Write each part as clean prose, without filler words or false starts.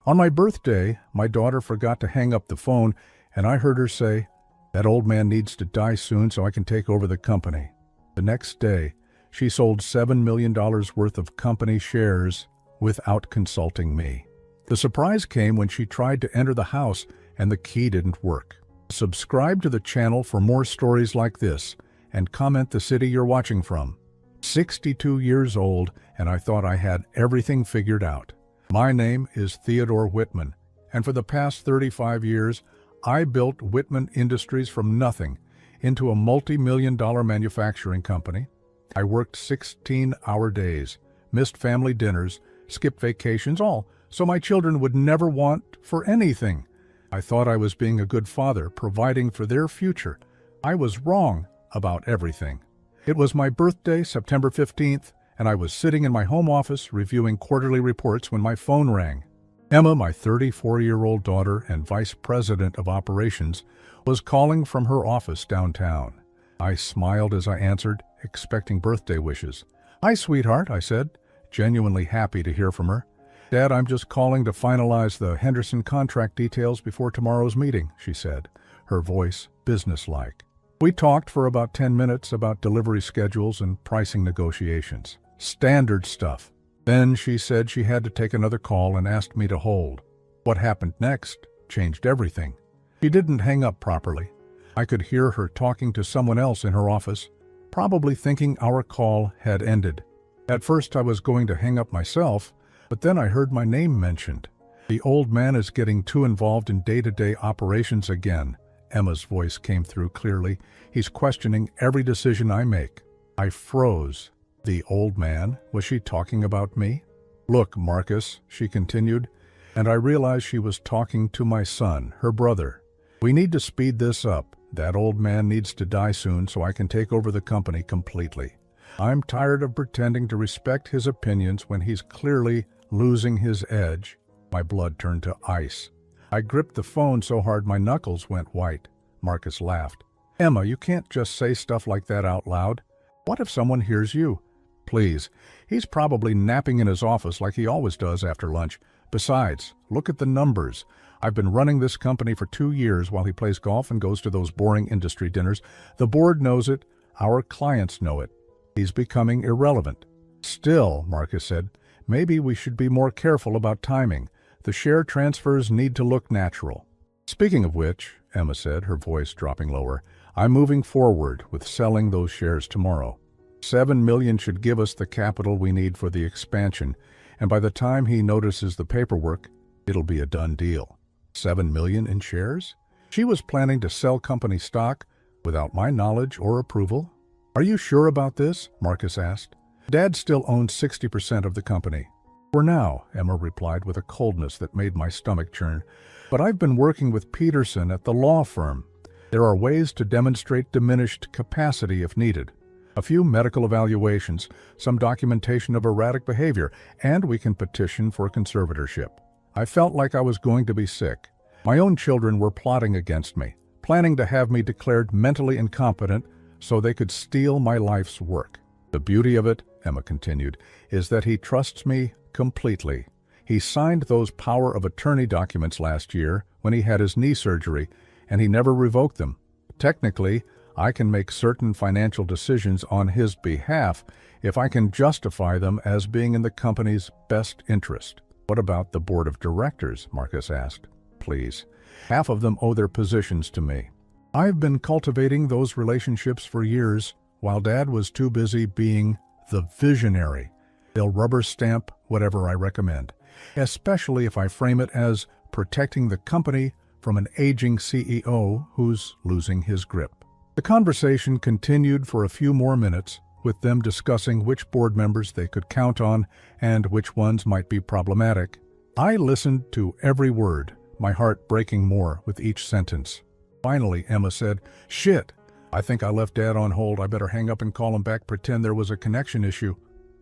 On my birthday, my daughter forgot to hang up the phone, and I heard her say, "That old man needs to die soon so I can take over the company." The next day, she sold $7 million worth of company shares without consulting me. The surprise came when she tried to enter the house and the key didn't work. Subscribe to the channel for more stories like this and comment the city you're watching from. 62 years old, and I thought I had everything figured out. My name is Theodore Whitman, and for the past 35 years, I built Whitman Industries from nothing into a multi-million-dollar manufacturing company. I worked 16-hour days, missed family dinners, skipped vacations, all so my children would never want for anything. I thought I was being a good father, providing for their future. I was wrong about everything. It was my birthday, September 15th, and I was sitting in my home office reviewing quarterly reports when my phone rang. Emma, my 34-year-old daughter and vice president of operations, was calling from her office downtown. I smiled as I answered, expecting birthday wishes. "Hi, sweetheart," I said, genuinely happy to hear from her. "Dad, I'm just calling to finalize the Henderson contract details before tomorrow's meeting," she said, her voice businesslike. We talked for about 10 minutes about delivery schedules and pricing negotiations. Standard stuff. Then she said she had to take another call and asked me to hold. What happened next changed everything. She didn't hang up properly. I could hear her talking to someone else in her office, probably thinking our call had ended. At first I was going to hang up myself, but then I heard my name mentioned. "The old man is getting too involved in day-to-day operations again." Emma's voice came through clearly. "He's questioning every decision I make." I froze. The old man? Was she talking about me? "Look, Marcus," she continued, and I realized she was talking to my son, her brother. "We need to speed this up. That old man needs to die soon so I can take over the company completely. I'm tired of pretending to respect his opinions when he's clearly losing his edge." My blood turned to ice. I gripped the phone so hard my knuckles went white. Marcus laughed. "Emma, you can't just say stuff like that out loud. What if someone hears you?" "Please, he's probably napping in his office like he always does after lunch. Besides, look at the numbers. I've been running this company for 2 years while he plays golf and goes to those boring industry dinners. The board knows it. Our clients know it. He's becoming irrelevant." "Still," Marcus said, "maybe we should be more careful about timing. The share transfers need to look natural." "Speaking of which," Emma said, her voice dropping lower, "I'm moving forward with selling those shares tomorrow. $7 million should give us the capital we need for the expansion, and by the time he notices the paperwork, it'll be a done deal." $7 million in shares? She was planning to sell company stock without my knowledge or approval? "Are you sure about this?" Marcus asked. "Dad still owns 60% of the company." "For now," Emma replied with a coldness that made my stomach churn. "But I've been working with Peterson at the law firm. There are ways to demonstrate diminished capacity if needed. A few medical evaluations, some documentation of erratic behavior, and we can petition for conservatorship." I felt like I was going to be sick. My own children were plotting against me, planning to have me declared mentally incompetent so they could steal my life's work. "The beauty of it," Emma continued, "is that he trusts me completely. He signed those power of attorney documents last year when he had his knee surgery, and he never revoked them. Technically, I can make certain financial decisions on his behalf if I can justify them as being in the company's best interest." "What about the board of directors?" Marcus asked. "Please. Half of them owe their positions to me. I've been cultivating those relationships for years while Dad was too busy being the visionary. They'll rubber stamp whatever I recommend, especially if I frame it as protecting the company from an aging CEO who's losing his grip." The conversation continued for a few more minutes, with them discussing which board members they could count on and which ones might be problematic. I listened to every word, my heart breaking more with each sentence. Finally, Emma said, "Shit, I think I left Dad on hold. I better hang up and call him back, pretend there was a connection issue."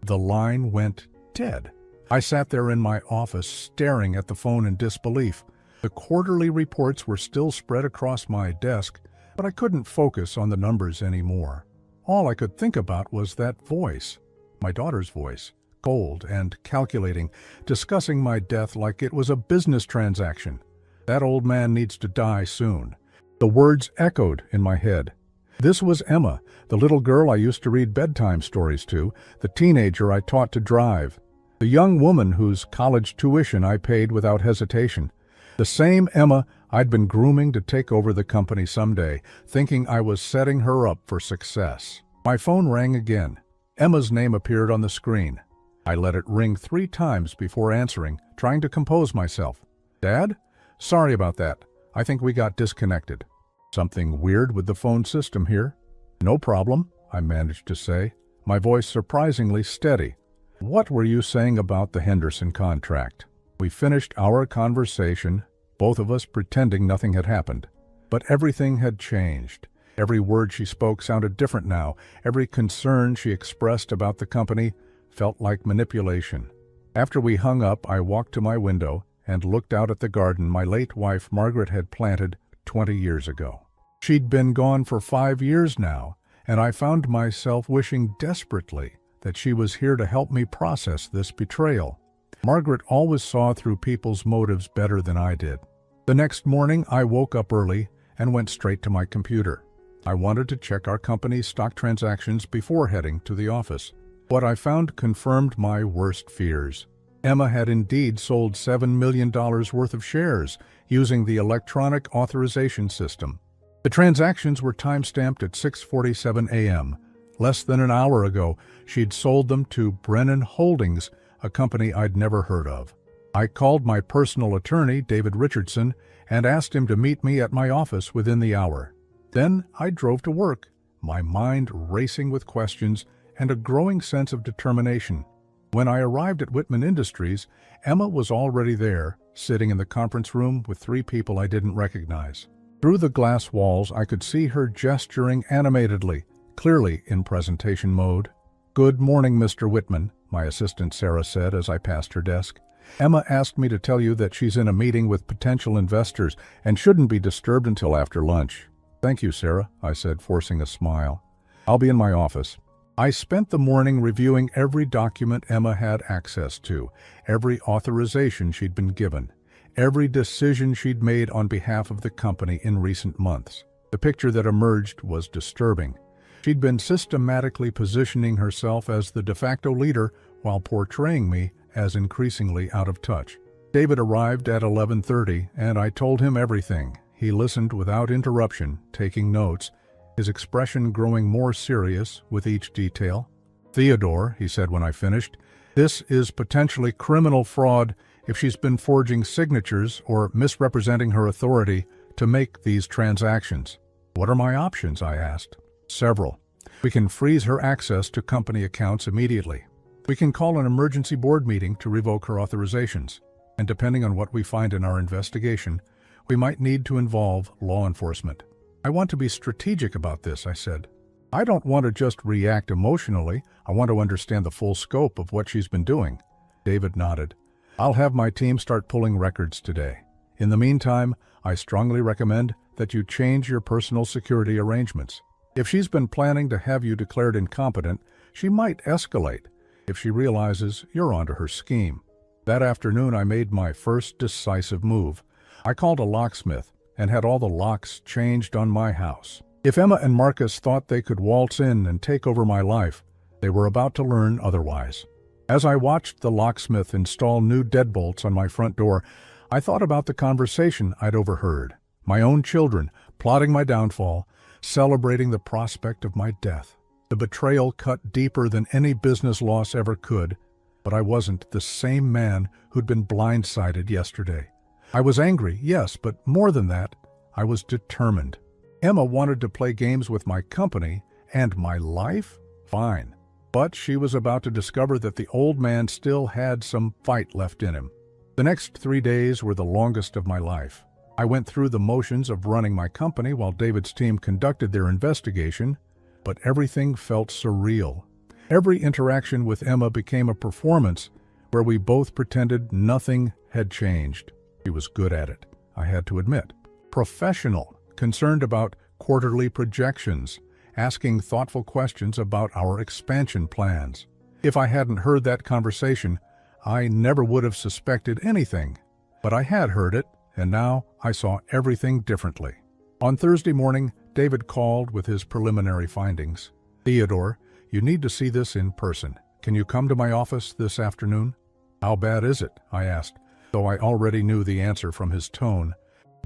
The line went dead. I sat there in my office, staring at the phone in disbelief. The quarterly reports were still spread across my desk, but I couldn't focus on the numbers anymore. All I could think about was that voice, my daughter's voice, cold and calculating, discussing my death like it was a business transaction. That old man needs to die soon. The words echoed in my head. This was Emma, the little girl I used to read bedtime stories to, the teenager I taught to drive, the young woman whose college tuition I paid without hesitation. The same Emma I'd been grooming to take over the company someday, thinking I was setting her up for success. My phone rang again. Emma's name appeared on the screen. I let it ring 3 times before answering, trying to compose myself. "Dad? Sorry about that. I think we got disconnected." "Something weird with the phone system here?" "No problem," I managed to say, my voice surprisingly steady. "What were you saying about the Henderson contract?" We finished our conversation, both of us pretending nothing had happened. But everything had changed. Every word she spoke sounded different now. Every concern she expressed about the company felt like manipulation. After we hung up, I walked to my window and looked out at the garden my late wife Margaret had planted 20 years ago. She'd been gone for 5 years now, and I found myself wishing desperately that she was here to help me process this betrayal. Margaret always saw through people's motives better than I did. The next morning, I woke up early and went straight to my computer. I wanted to check our company's stock transactions before heading to the office. What I found confirmed my worst fears. Emma had indeed sold $7 million worth of shares using the electronic authorization system. The transactions were time-stamped at 6:47 a.m. Less than an hour ago, she'd sold them to Brennan Holdings, a company I'd never heard of. I called my personal attorney, David Richardson, and asked him to meet me at my office within the hour. Then I drove to work, my mind racing with questions and a growing sense of determination. When I arrived at Whitman Industries, Emma was already there, sitting in the conference room with 3 people I didn't recognize. Through the glass walls, I could see her gesturing animatedly, clearly in presentation mode. "Good morning, Mr. Whitman," my assistant Sarah said as I passed her desk. "Emma asked me to tell you that she's in a meeting with potential investors and shouldn't be disturbed until after lunch." "Thank you, Sarah," I said, forcing a smile. "I'll be in my office." I spent the morning reviewing every document Emma had access to, every authorization she'd been given, every decision she'd made on behalf of the company in recent months. The picture that emerged was disturbing. She'd been systematically positioning herself as the de facto leader while portraying me as increasingly out of touch. David arrived at 11:30, and I told him everything. He listened without interruption, taking notes, his expression growing more serious with each detail. "Theodore," he said when I finished, "this is potentially criminal fraud if she's been forging signatures or misrepresenting her authority to make these transactions." "What are my options?" I asked. "Several. We can freeze her access to company accounts immediately. We can call an emergency board meeting to revoke her authorizations. And depending on what we find in our investigation, we might need to involve law enforcement." "I want to be strategic about this," I said. "I don't want to just react emotionally. I want to understand the full scope of what she's been doing." David nodded. "I'll have my team start pulling records today. In the meantime, I strongly recommend that you change your personal security arrangements. If she's been planning to have you declared incompetent, she might escalate if she realizes you're onto her scheme." That afternoon, I made my first decisive move. I called a locksmith and had all the locks changed on my house. If Emma and Marcus thought they could waltz in and take over my life, they were about to learn otherwise. As I watched the locksmith install new deadbolts on my front door, I thought about the conversation I'd overheard. My own children plotting my downfall, celebrating the prospect of my death. The betrayal cut deeper than any business loss ever could, but I wasn't the same man who'd been blindsided yesterday. I was angry, yes, but more than that, I was determined. Emma wanted to play games with my company and my life? Fine. But she was about to discover that the old man still had some fight left in him. The next 3 days were the longest of my life. I went through the motions of running my company while David's team conducted their investigation, but everything felt surreal. Every interaction with Emma became a performance where we both pretended nothing had changed. She was good at it, I had to admit. Professional, concerned about quarterly projections, asking thoughtful questions about our expansion plans. If I hadn't heard that conversation, I never would have suspected anything. But I had heard it, and now I saw everything differently. On Thursday morning, David called with his preliminary findings. "Theodore, you need to see this in person. Can you come to my office this afternoon?" "How bad is it?" I asked, though I already knew the answer from his tone.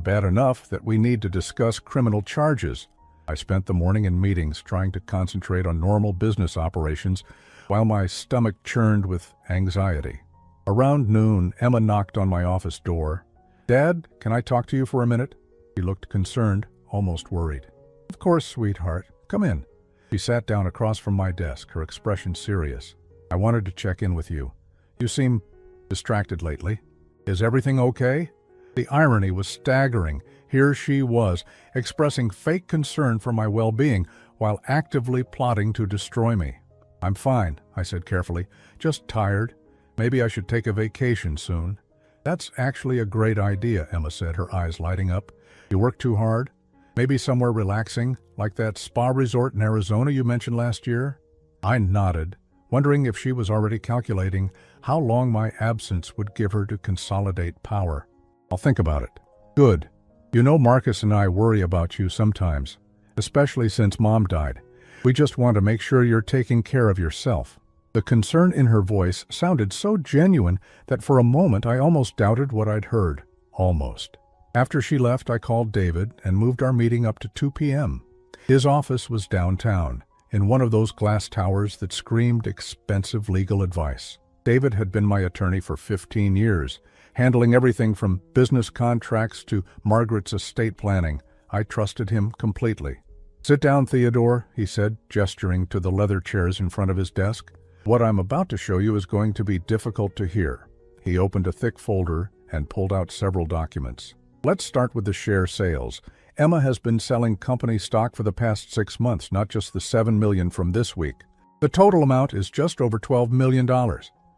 "Bad enough that we need to discuss criminal charges." I spent the morning in meetings trying to concentrate on normal business operations while my stomach churned with anxiety. Around noon, Emma knocked on my office door. "Dad, can I talk to you for a minute?" She looked concerned, almost worried. "Of course, sweetheart. Come in." She sat down across from my desk, her expression serious. "I wanted to check in with you. You seem distracted lately. Is everything okay?" The irony was staggering. Here she was, expressing fake concern for my well-being while actively plotting to destroy me. "I'm fine," I said carefully. "Just tired. Maybe I should take a vacation soon." "That's actually a great idea," Emma said, her eyes lighting up. "You work too hard? Maybe somewhere relaxing, like that spa resort in Arizona you mentioned last year?" I nodded, wondering if she was already calculating how long my absence would give her to consolidate power. "I'll think about it." "Good. You know Marcus and I worry about you sometimes, especially since Mom died. We just want to make sure you're taking care of yourself." The concern in her voice sounded so genuine that for a moment I almost doubted what I'd heard. Almost. After she left, I called David and moved our meeting up to 2 p.m. His office was downtown, in one of those glass towers that screamed expensive legal advice. David had been my attorney for 15 years, handling everything from business contracts to Margaret's estate planning. I trusted him completely. "Sit down, Theodore," he said, gesturing to the leather chairs in front of his desk. "What I'm about to show you is going to be difficult to hear." He opened a thick folder and pulled out several documents. "Let's start with the share sales. Emma has been selling company stock for the past 6 months, not just the $7 million from this week. The total amount is just over $12 million.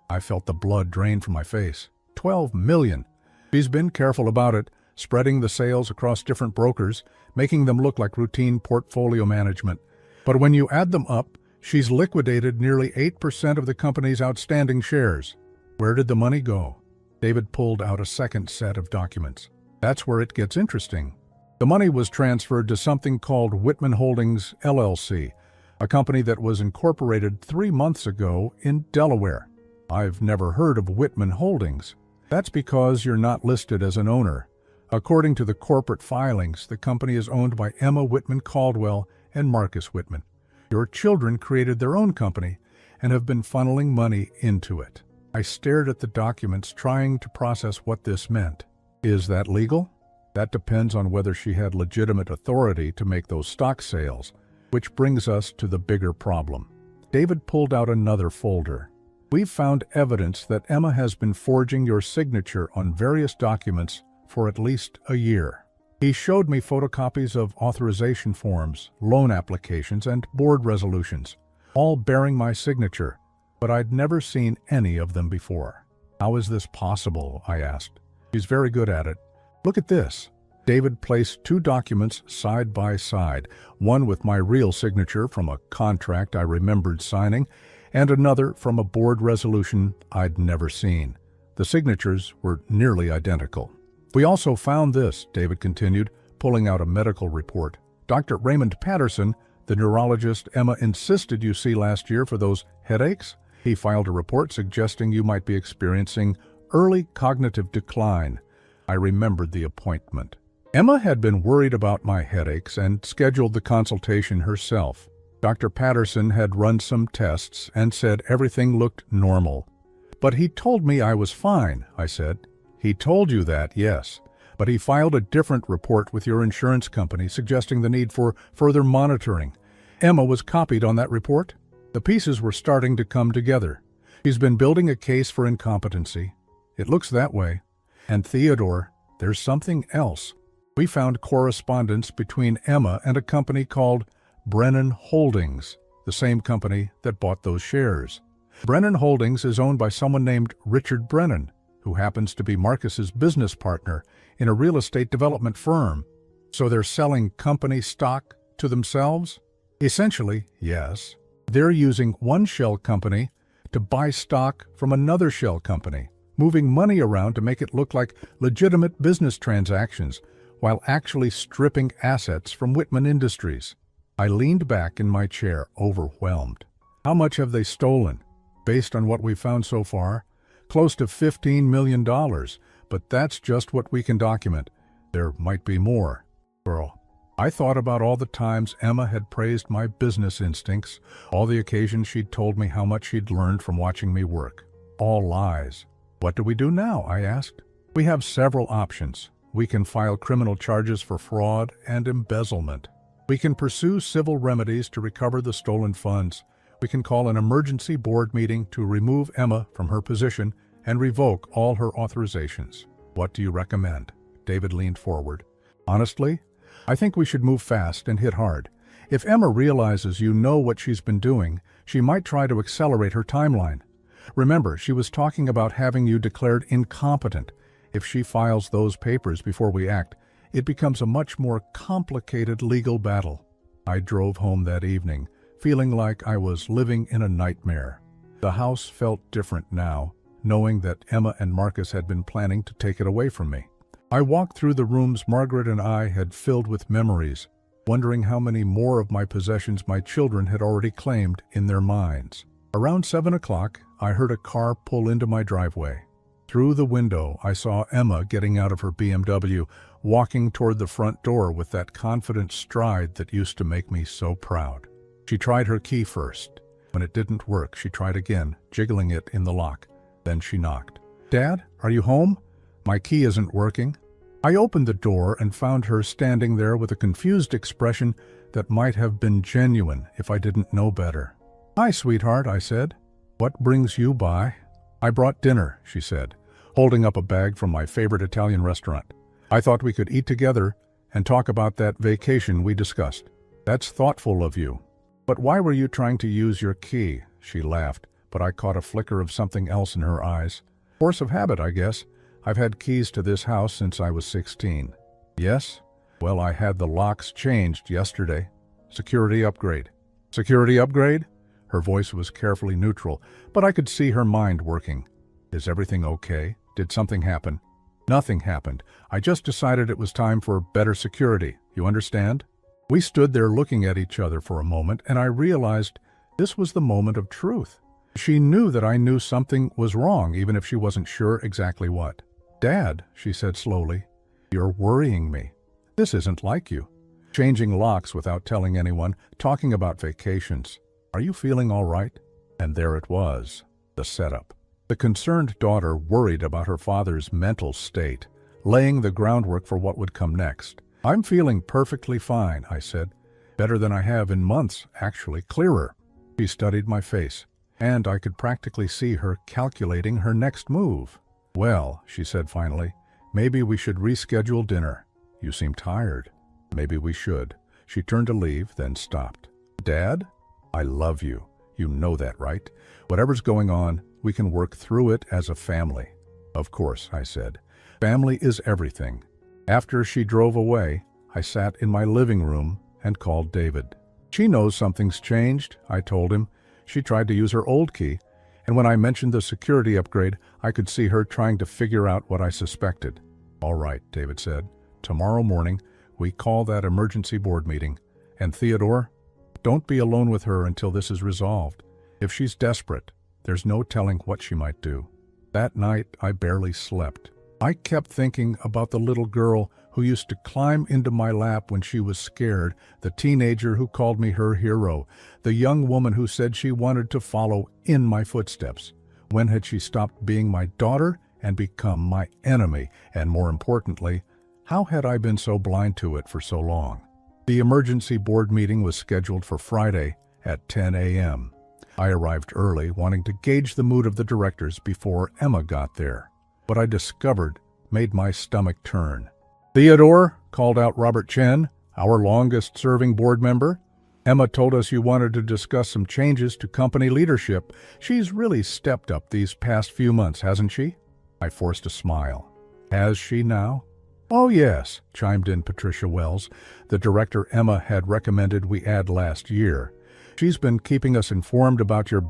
I felt the blood drain from my face. $12 million. She's been careful about it, spreading the sales across different brokers, making them look like routine portfolio management. But when you add them up, she's liquidated nearly 8% of the company's outstanding shares. Where did the money go?" David pulled out a second set of documents. "That's where it gets interesting. The money was transferred to something called Whitman Holdings, LLC, a company that was incorporated 3 months ago in Delaware." "I've never heard of Whitman Holdings." "That's because you're not listed as an owner. According to the corporate filings, the company is owned by Emma Whitman Caldwell and Marcus Whitman. Your children created their own company and have been funneling money into it." I stared at the documents, trying to process what this meant. "Is that legal?" "That depends on whether she had legitimate authority to make those stock sales, which brings us to the bigger problem." David pulled out another folder. "We've found evidence that Emma has been forging your signature on various documents for at least a year." He showed me photocopies of authorization forms, loan applications, and board resolutions, all bearing my signature, but I'd never seen any of them before. "How is this possible?" I asked. "She's very good at it. Look at this." David placed 2 documents side by side, one with my real signature from a contract I remembered signing, and another from a board resolution I'd never seen. The signatures were nearly identical. "We also found this," David continued, pulling out a medical report. "Dr. Raymond Patterson, the neurologist Emma insisted you see last year for those headaches, he filed a report suggesting you might be experiencing early cognitive decline." I remembered the appointment. Emma had been worried about my headaches and scheduled the consultation herself. Dr. Patterson had run some tests and said everything looked normal. "But he told me I was fine," I said. "He told you that, yes. But he filed a different report with your insurance company suggesting the need for further monitoring. Emma was copied on that report. The pieces were starting to come together. She's been building a case for incompetency. It looks that way. And Theodore, there's something else. We found correspondence between Emma and a company called Brennan Holdings, the same company that bought those shares. Brennan Holdings is owned by someone named Richard Brennan, who happens to be Marcus's business partner in a real estate development firm. So they're selling company stock to themselves?" "Essentially, yes. They're using one shell company to buy stock from another shell company, moving money around to make it look like legitimate business transactions, while actually stripping assets from Whitman Industries. I leaned back in my chair, overwhelmed. How much have they stolen? Based on what we've found so far, close to $15 million, but that's just what we can document. There might be more. Girl, I thought about all the times Emma had praised my business instincts, all the occasions she'd told me how much she'd learned from watching me work. All lies. What do we do now? I asked. We have several options. We can file criminal charges for fraud and embezzlement. We can pursue civil remedies to recover the stolen funds. We can call an emergency board meeting to remove Emma from her position and revoke all her authorizations. What do you recommend? David leaned forward. Honestly, I think we should move fast and hit hard. If Emma realizes you know what she's been doing, she might try to accelerate her timeline. Remember, she was talking about having you declared incompetent. If she files those papers before we act, it becomes a much more complicated legal battle. I drove home that evening, feeling like I was living in a nightmare. The house felt different now, knowing that Emma and Marcus had been planning to take it away from me. I walked through the rooms Margaret and I had filled with memories, wondering how many more of my possessions my children had already claimed in their minds. Around 7 o'clock, I heard a car pull into my driveway. Through the window, I saw Emma getting out of her BMW, walking toward the front door with that confident stride that used to make me so proud. She tried her key first. When it didn't work, she tried again, jiggling it in the lock. Then she knocked. "Dad, are you home? My key isn't working." I opened the door and found her standing there with a confused expression that might have been genuine if I didn't know better. "Hi, sweetheart," I said. "What brings you by?" "I brought dinner," she said, holding up a bag from my favorite Italian restaurant. "I thought we could eat together and talk about that vacation we discussed." "That's thoughtful of you. But why were you trying to use your key?" She laughed, but I caught a flicker of something else in her eyes. "Force of habit, I guess. I've had keys to this house since I was 16. "Yes? Well, I had the locks changed yesterday. Security upgrade." "Security upgrade?" Her voice was carefully neutral, but I could see her mind working. "Is everything okay? Did something happen?" "Nothing happened. I just decided it was time for better security. You understand?" We stood there looking at each other for a moment, and I realized this was the moment of truth. She knew that I knew something was wrong, even if she wasn't sure exactly what. "Dad," she said slowly, "you're worrying me. This isn't like you. Changing locks without telling anyone, talking about vacations. Are you feeling all right?" And there it was, the setup. The concerned daughter worried about her father's mental state, laying the groundwork for what would come next. "I'm feeling perfectly fine," I said. "Better than I have in months, actually, clearer." She studied my face, and I could practically see her calculating her next move. "Well," she said finally, "maybe we should reschedule dinner. You seem tired." "Maybe we should." She turned to leave, then stopped. "Dad, I love you. You know that, right? Whatever's going on, we can work through it as a family." "Of course," I said. "Family is everything." After she drove away, I sat in my living room and called David. "She knows something's changed," I told him. "She tried to use her old key, and when I mentioned the security upgrade, I could see her trying to figure out what I suspected." "All right," David said. "Tomorrow morning, we call that emergency board meeting. And Theodore, don't be alone with her until this is resolved. If she's desperate, there's no telling what she might do." That night, I barely slept. I kept thinking about the little girl who used to climb into my lap when she was scared, the teenager who called me her hero, the young woman who said she wanted to follow in my footsteps. When had she stopped being my daughter and become my enemy? And more importantly, how had I been so blind to it for so long? The emergency board meeting was scheduled for Friday at 10 a.m. I arrived early, wanting to gauge the mood of the directors before Emma got there. What I discovered made my stomach turn. "Theodore," called out Robert Chen, our longest-serving board member, "Emma told us you wanted to discuss some changes to company leadership. She's really stepped up these past few months, hasn't she?" I forced a smile. "Has she now?" "Oh, yes," chimed in Patricia Wells, the director Emma had recommended we add last year. "She's been keeping us informed about your,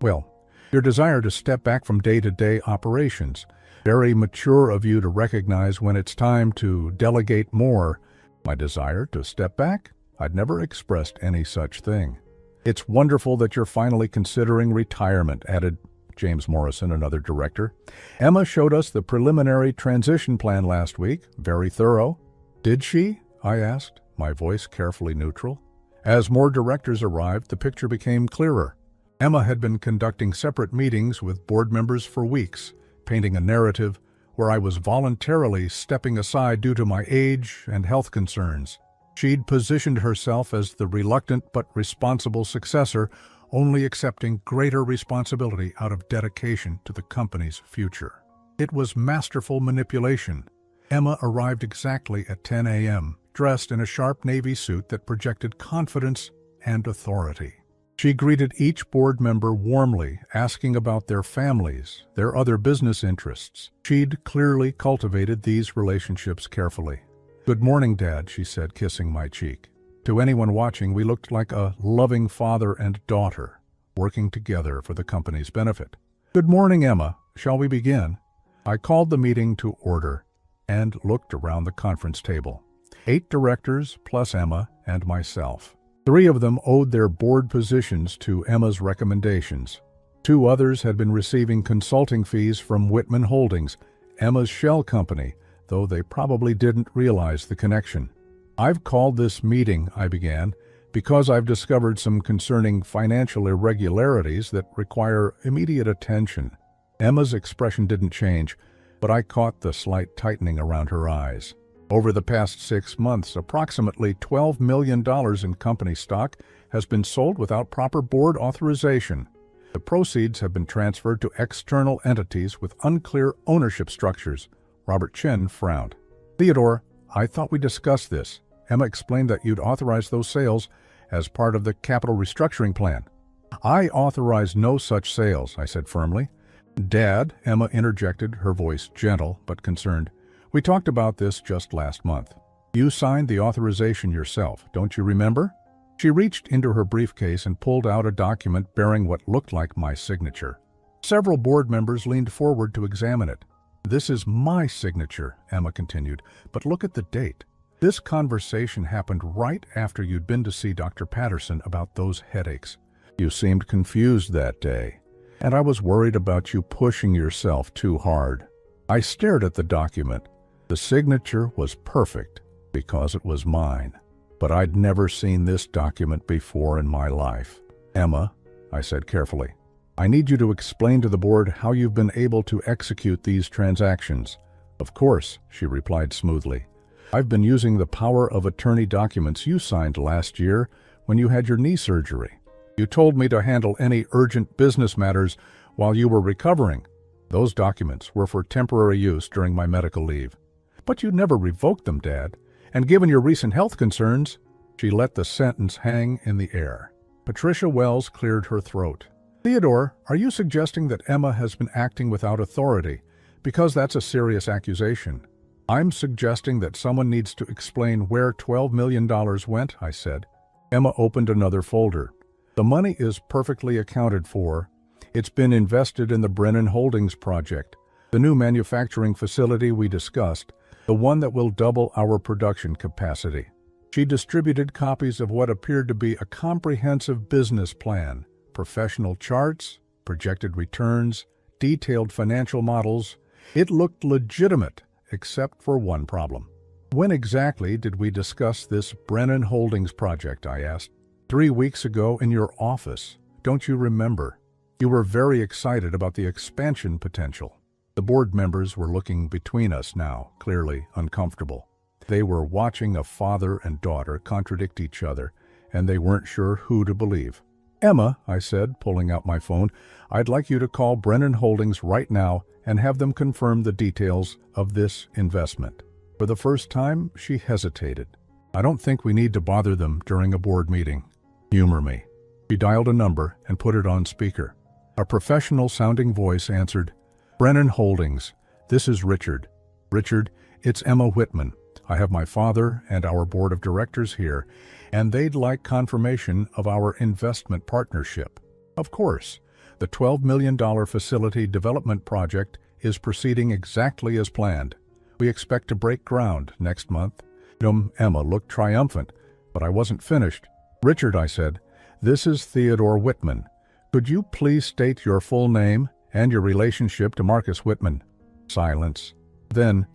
well, Your desire to step back from day-to-day operations. Very mature of you to recognize when it's time to delegate more. My desire to step back? I'd never expressed any such thing. It's wonderful that you're finally considering retirement, added James Morrison, another director. Emma showed us the preliminary transition plan last week. Very thorough. Did she? I asked, my voice carefully neutral. As more directors arrived, the picture became clearer. Emma had been conducting separate meetings with board members for weeks, painting a narrative where I was voluntarily stepping aside due to my age and health concerns. She'd positioned herself as the reluctant but responsible successor, only accepting greater responsibility out of dedication to the company's future. It was masterful manipulation. Emma arrived exactly at 10 a.m., dressed in a sharp navy suit that projected confidence and authority. She greeted each board member warmly, asking about their families, their other business interests. She'd clearly cultivated these relationships carefully. "Good morning, Dad," she said, kissing my cheek. To anyone watching, we looked like a loving father and daughter, working together for the company's benefit. "Good morning, Emma. Shall we begin?" I called the meeting to order and looked around the conference table. 8 directors plus Emma and myself. 3 of them owed their board positions to Emma's recommendations. 2 others had been receiving consulting fees from Whitman Holdings, Emma's shell company, though they probably didn't realize the connection. "I've called this meeting," I began, "because I've discovered some concerning financial irregularities that require immediate attention." Emma's expression didn't change, but I caught the slight tightening around her eyes. Over the past 6 months, approximately $12 million in company stock has been sold without proper board authorization. The proceeds have been transferred to external entities with unclear ownership structures. Robert Chen frowned. "Theodore, I thought we discussed this. Emma explained that you'd authorize those sales as part of the capital restructuring plan." "I authorized no such sales," I said firmly. "Dad," Emma interjected, her voice gentle but concerned, "we talked about this just last month. You signed the authorization yourself, don't you remember?" She reached into her briefcase and pulled out a document bearing what looked like my signature. Several board members leaned forward to examine it. "This is my signature," Emma continued, "but look at the date. This conversation happened right after you'd been to see Dr. Patterson about those headaches. You seemed confused that day, and I was worried about you pushing yourself too hard." I stared at the document. The signature was perfect because it was mine, but I'd never seen this document before in my life. "Emma," I said carefully, "I need you to explain to the board how you've been able to execute these transactions." "Of course," she replied smoothly. "I've been using the power of attorney documents you signed last year when you had your knee surgery. You told me to handle any urgent business matters while you were recovering. Those documents were for temporary use during my medical leave. But you never revoked them, Dad. And given your recent health concerns..." She let the sentence hang in the air. Patricia Wells cleared her throat. "Theodore, are you suggesting that Emma has been acting without authority? Because that's a serious accusation." "I'm suggesting that someone needs to explain where $12 million went," I said. Emma opened another folder. "The money is perfectly accounted for. It's been invested in the Brennan Holdings project, the new manufacturing facility we discussed, the one that will double our production capacity." She distributed copies of what appeared to be a comprehensive business plan, professional charts, projected returns, detailed financial models. It looked legitimate, except for one problem. "When exactly did we discuss this Brennan Holdings project?" I asked. 3 weeks ago in your office. Don't you remember? You were very excited about the expansion potential." The board members were looking between us now, clearly uncomfortable. They were watching a father and daughter contradict each other, and they weren't sure who to believe. "Emma," I said, pulling out my phone, "I'd like you to call Brennan Holdings right now and have them confirm the details of this investment." For the first time, she hesitated. "I don't think we need to bother them during a board meeting. Humor me." She dialed a number and put it on speaker. A professional-sounding voice answered, "Brennan Holdings, this is Richard." "Richard, it's Emma Whitman. I have my father and our board of directors here, and they'd like confirmation of our investment partnership." "Of course. The $12 million facility development project is proceeding exactly as planned. We expect to break ground next month. Emma looked triumphant, but I wasn't finished. Richard, I said, this is Theodore Whitman. Could you please state your full name and your relationship to Marcus Whitman? Silence. Then,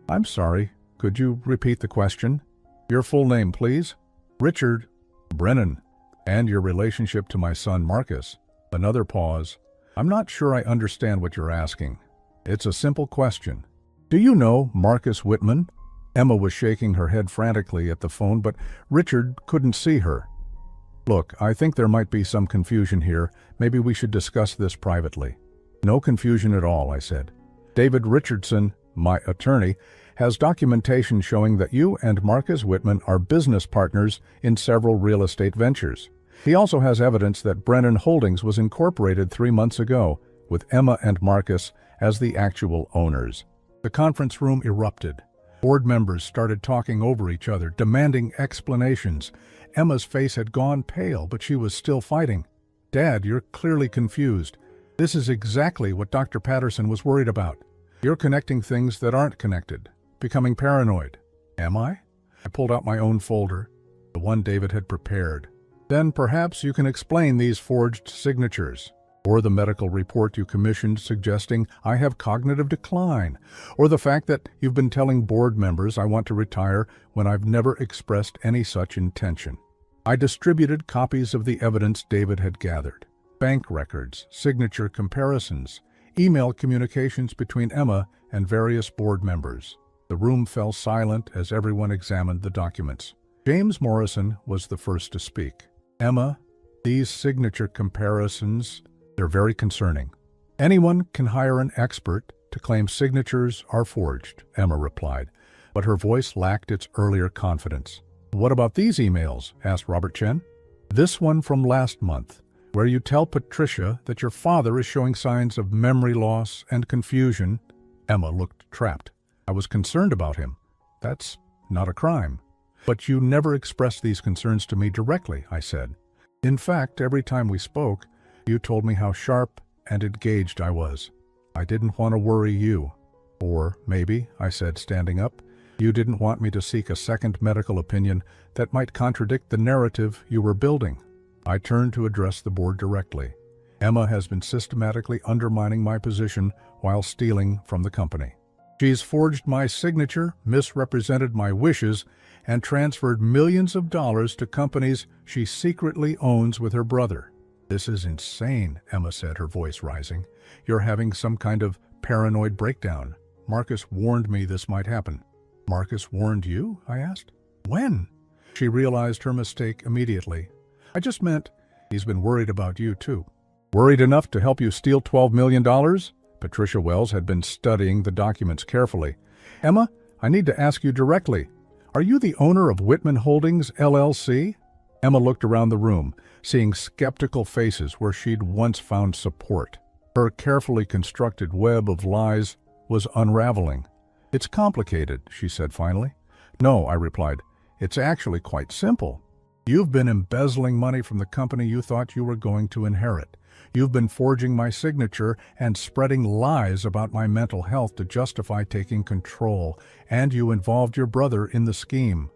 I'm sorry, could you repeat the question? Your full name, please. Richard Brennan. And your relationship to my son Marcus. Another pause. I'm not sure I understand what you're asking. It's a simple question. Do you know Marcus Whitman? Emma was shaking her head frantically at the phone, but Richard couldn't see her. Look, I think there might be some confusion here. Maybe we should discuss this privately. No confusion at all, I said. David Richardson, my attorney, has documentation showing that you and Marcus Whitman are business partners in several real estate ventures. He also has evidence that Brennan Holdings was incorporated 3 months ago, with Emma and Marcus as the actual owners. The conference room erupted. Board members started talking over each other, demanding explanations. Emma's face had gone pale, but she was still fighting. Dad, you're clearly confused. This is exactly what Dr. Patterson was worried about. You're connecting things that aren't connected, becoming paranoid. Am I? I pulled out my own folder, the one David had prepared. Then perhaps you can explain these forged signatures, or the medical report you commissioned suggesting I have cognitive decline, or the fact that you've been telling board members I want to retire when I've never expressed any such intention. I distributed copies of the evidence David had gathered. Bank records, signature comparisons, email communications between Emma and various board members. The room fell silent as everyone examined the documents. James Morrison was the first to speak. Emma, these signature comparisons, they're very concerning. Anyone can hire an expert to claim signatures are forged, Emma replied, but her voice lacked its earlier confidence. What about these emails? Asked Robert Chen. This one from last month, where you tell Patricia that your father is showing signs of memory loss and confusion. Emma looked trapped. I was concerned about him. That's not a crime. But you never expressed these concerns to me directly, I said. In fact, every time we spoke, you told me how sharp and engaged I was. I didn't want to worry you. Or maybe, I said, standing up, you didn't want me to seek a second medical opinion that might contradict the narrative you were building. I turned to address the board directly. Emma has been systematically undermining my position while stealing from the company. She's forged my signature, misrepresented my wishes, and transferred millions of dollars to companies she secretly owns with her brother. This is insane, Emma said, her voice rising. You're having some kind of paranoid breakdown. Marcus warned me this might happen. Marcus warned you? I asked. When? She realized her mistake immediately. I just meant he's been worried about you too. Worried enough to help you steal $12 million? Patricia Wells had been studying the documents carefully. Emma, I need to ask you directly. Are you the owner of Whitman Holdings, LLC? Emma looked around the room, seeing skeptical faces where she'd once found support. Her carefully constructed web of lies was unraveling. It's complicated, she said finally. No, I replied. It's actually quite simple. You've been embezzling money from the company you thought you were going to inherit. You've been forging my signature and spreading lies about my mental health to justify taking control, and you involved your brother in the scheme.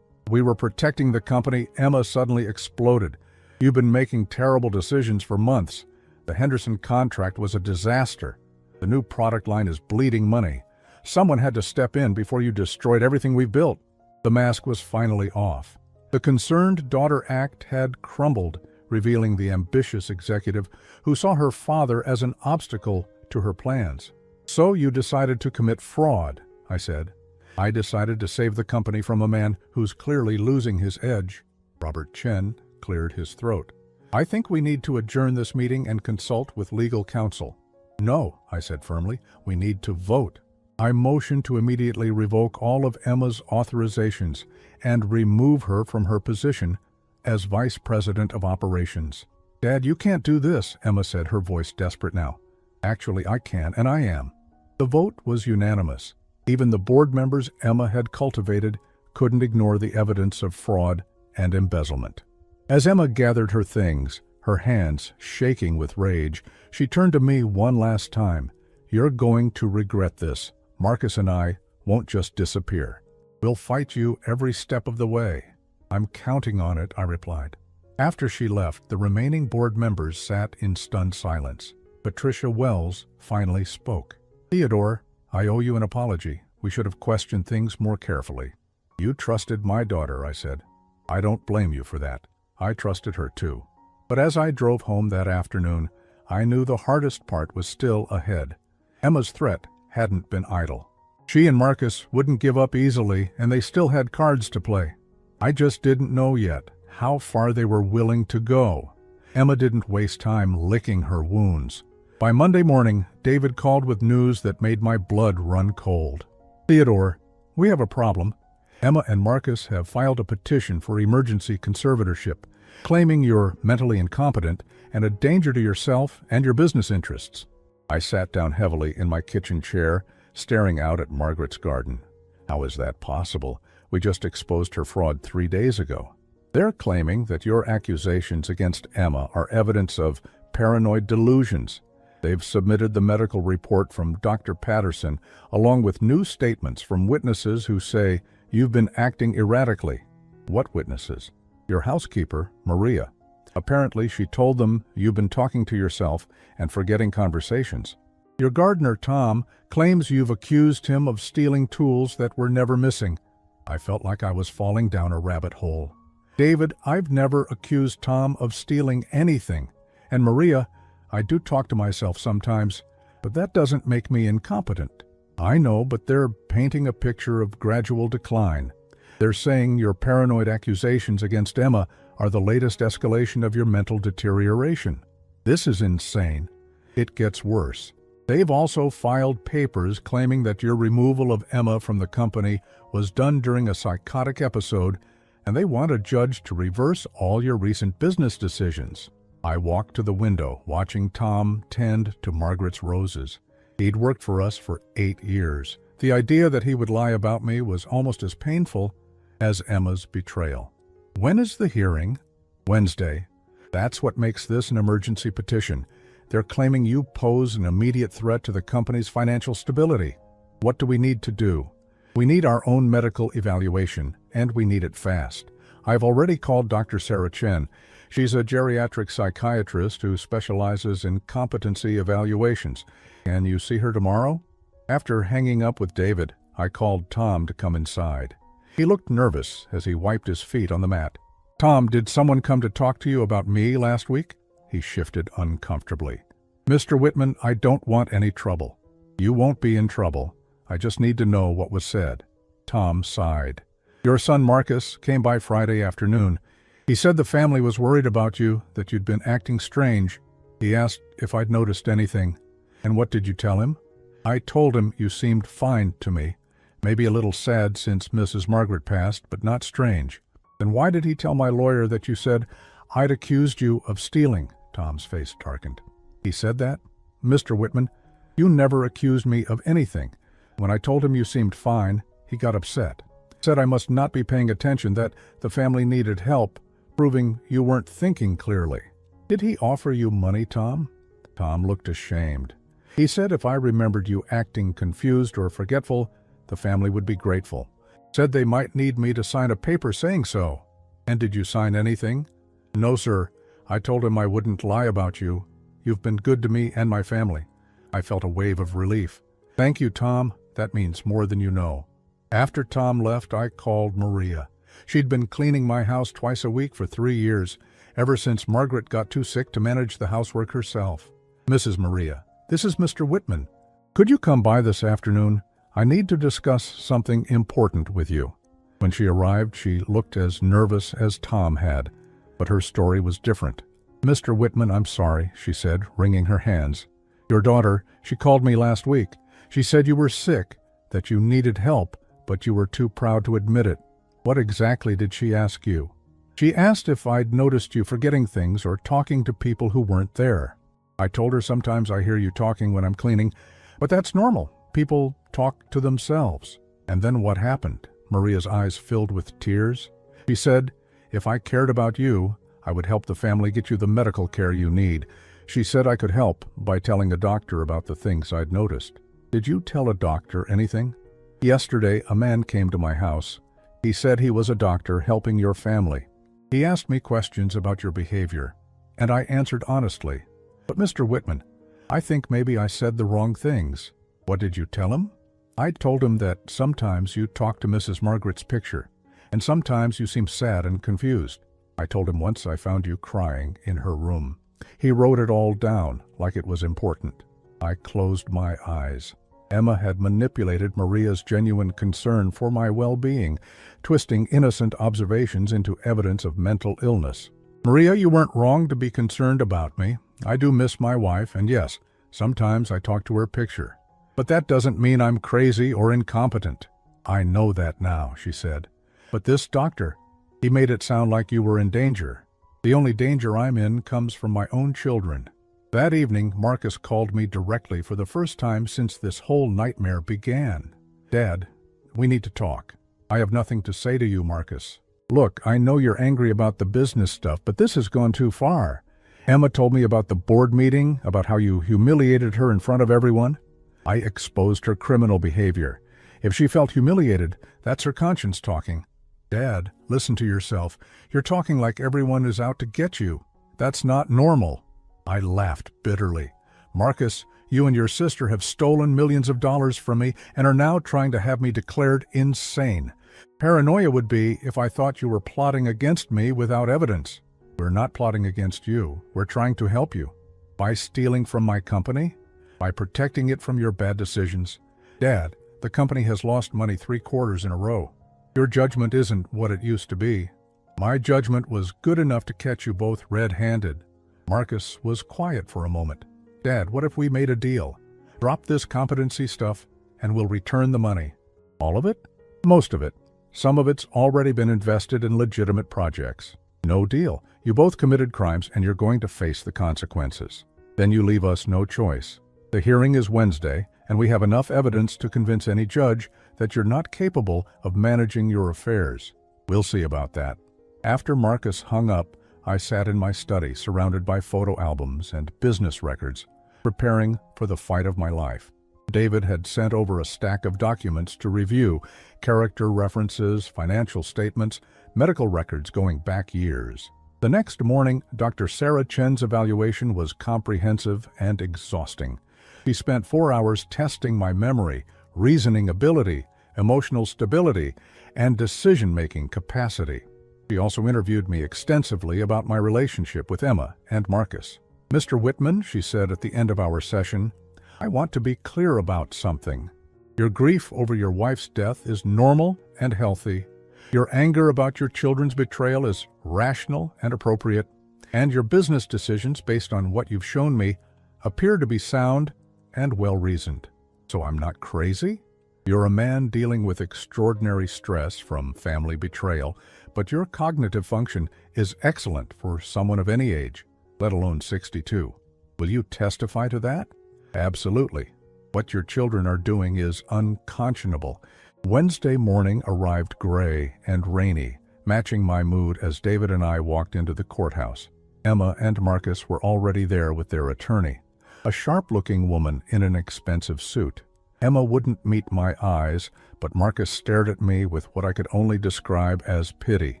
We were protecting the company. Emma suddenly exploded. You've been making terrible decisions for months. The Henderson contract was a disaster. The new product line is bleeding money. Someone had to step in before you destroyed everything we've built. The mask was finally off. The concerned daughter act had crumbled, revealing the ambitious executive who saw her father as an obstacle to her plans. So you decided to commit fraud, I said. I decided to save the company from a man who's clearly losing his edge. Robert Chen cleared his throat. I think we need to adjourn this meeting and consult with legal counsel. No, I said firmly, we need to vote. I motion to immediately revoke all of Emma's authorizations and remove her from her position as Vice President of Operations. Dad, you can't do this, Emma said, her voice desperate now. Actually, I can, and I am. The vote was unanimous. Even the board members Emma had cultivated couldn't ignore the evidence of fraud and embezzlement. As Emma gathered her things, Her hands shaking with rage, she turned to me one last time. "You're going to regret this. Marcus and I won't just disappear. We'll fight you every step of the way." "I'm counting on it," I replied. After she left, the remaining board members sat in stunned silence. Patricia Wells finally spoke. "Theodore, I owe you an apology. We should have questioned things more carefully." "You trusted my daughter," I said. "I don't blame you for that. I trusted her too." But as I drove home that afternoon, I knew the hardest part was still ahead. Emma's threat hadn't been idle. She and Marcus wouldn't give up easily, and they still had cards to play. I just didn't know yet how far they were willing to go. Emma didn't waste time licking her wounds. By Monday morning, David called with news that made my blood run cold. "Theodore, we have a problem. Emma and Marcus have filed a petition for emergency conservatorship, claiming you're mentally incompetent and a danger to yourself and your business interests." I sat down heavily in my kitchen chair, staring out at Margaret's garden. "How is that possible? We just exposed her fraud 3 days ago." "They're claiming that your accusations against Emma are evidence of paranoid delusions. They've submitted the medical report from Dr. Patterson, along with new statements from witnesses who say you've been acting erratically." "What witnesses?" "Your housekeeper, Maria. Apparently she told them you've been talking to yourself and forgetting conversations. Your gardener, Tom, claims you've accused him of stealing tools that were never missing." I felt like I was falling down a rabbit hole. "David, I've never accused Tom of stealing anything. And Maria, I do talk to myself sometimes, but that doesn't make me incompetent." "I know, but they're painting a picture of gradual decline. They're saying your paranoid accusations against Emma are the latest escalation of your mental deterioration." "This is insane." "It gets worse. They've also filed papers claiming that your removal of Emma from the company was done during a psychotic episode, and they want a judge to reverse all your recent business decisions." I walked to the window, watching Tom tend to Margaret's roses. He'd worked for us for 8 years. The idea that he would lie about me was almost as painful as Emma's betrayal. "When is the hearing?" "Wednesday. That's what makes this an emergency petition. They're claiming you pose an immediate threat to the company's financial stability." "What do we need to do?" "We need our own medical evaluation, and we need it fast. I've already called Dr. Sarah Chen. She's a geriatric psychiatrist who specializes in competency evaluations. Can you see her tomorrow?" After hanging up with David, I called Tom to come inside. He looked nervous as he wiped his feet on the mat. "Tom, did someone come to talk to you about me last week?" He shifted uncomfortably. "Mr. Whitman, I don't want any trouble." "You won't be in trouble. I just need to know what was said." Tom sighed. "Your son Marcus came by Friday afternoon. He said the family was worried about you, that you'd been acting strange. He asked if I'd noticed anything." "And what did you tell him?" "I told him you seemed fine to me. Maybe a little sad since Mrs. Margaret passed, but not strange." "Then why did he tell my lawyer that you said I'd accused you of stealing?" Tom's face darkened. "He said that? Mr. Whitman, you never accused me of anything. When I told him you seemed fine, he got upset. Said I must not be paying attention, that the family needed help, proving you weren't thinking clearly." "Did he offer you money, Tom?" Tom looked ashamed. "He said if I remembered you acting confused or forgetful, the family would be grateful. Said they might need me to sign a paper saying so." "And did you sign anything?" "No, sir. I told him I wouldn't lie about you. You've been good to me and my family." I felt a wave of relief. "Thank you, Tom. That means more than you know." After Tom left, I called Maria. She'd been cleaning my house twice a week for 3 years, ever since Margaret got too sick to manage the housework herself. "Mrs. Maria, this is Mr. Whitman. Could you come by this afternoon? I need to discuss something important with you." When she arrived, she looked as nervous as Tom had, but her story was different. "Mr. Whitman, I'm sorry," she said, wringing her hands. "Your daughter, she called me last week. She said you were sick, that you needed help, but you were too proud to admit it." "What exactly did she ask you?" "She asked if I'd noticed you forgetting things or talking to people who weren't there." I told her sometimes I hear you talking when I'm cleaning, but that's normal. People talk to themselves. "And then what happened?" Maria's eyes filled with tears. "She said, if I cared about you, I would help the family get you the medical care you need. She said I could help by telling a doctor about the things I'd noticed. Did you tell a doctor anything? Yesterday, a man came to my house. He said he was a doctor helping your family. He asked me questions about your behavior, and I answered honestly. But Mr. Whitman, I think maybe I said the wrong things. What did you tell him? I told him that sometimes you talk to Mrs. Margaret's picture, and sometimes you seem sad and confused. I told him once I found you crying in her room. He wrote it all down like it was important. I closed my eyes. Emma had manipulated Maria's genuine concern for my well-being, twisting innocent observations into evidence of mental illness. Maria, you weren't wrong to be concerned about me. I do miss my wife, and yes, sometimes I talk to her picture. But that doesn't mean I'm crazy or incompetent. I know that now, she said. But this doctor, he made it sound like you were in danger. The only danger I'm in comes from my own children. That evening, Marcus called me directly for the first time since this whole nightmare began. Dad, we need to talk. I have nothing to say to you, Marcus. Look, I know you're angry about the business stuff, but this has gone too far. Emma told me about the board meeting, about how you humiliated her in front of everyone. I exposed her criminal behavior. If she felt humiliated, that's her conscience talking. Dad, listen to yourself. You're talking like everyone is out to get you. That's not normal. I laughed bitterly. Marcus, you and your sister have stolen millions of dollars from me and are now trying to have me declared insane. Paranoia would be if I thought you were plotting against me without evidence. We're not plotting against you. We're trying to help you. By stealing from my company? By protecting it from your bad decisions? Dad, the company has lost money 3 quarters in a row. Your judgment isn't what it used to be. My judgment was good enough to catch you both red-handed. Marcus was quiet for a moment. Dad, what if we made a deal? Drop this competency stuff and we'll return the money. All of it? Most of it. Some of it's already been invested in legitimate projects. No deal. You both committed crimes and you're going to face the consequences. Then you leave us no choice. The hearing is Wednesday, and we have enough evidence to convince any judge that you're not capable of managing your affairs. We'll see about that. After Marcus hung up, I sat in my study, surrounded by photo albums and business records, preparing for the fight of my life. David had sent over a stack of documents to review, character references, financial statements, medical records going back years. The next morning, Dr. Sarah Chen's evaluation was comprehensive and exhausting. She spent 4 hours testing my memory, reasoning ability, emotional stability, and decision-making capacity. She also interviewed me extensively about my relationship with Emma and Marcus. Mr. Whitman, she said at the end of our session, I want to be clear about something. Your grief over your wife's death is normal and healthy. Your anger about your children's betrayal is rational and appropriate. And your business decisions, based on what you've shown me, appear to be sound and well-reasoned. So I'm not crazy? You're a man dealing with extraordinary stress from family betrayal, but your cognitive function is excellent for someone of any age, let alone 62. Will you testify to that? Absolutely. What your children are doing is unconscionable. Wednesday morning arrived gray and rainy, matching my mood as David and I walked into the courthouse. Emma and Marcus were already there with their attorney, a sharp-looking woman in an expensive suit. Emma wouldn't meet my eyes, but Marcus stared at me with what I could only describe as pity.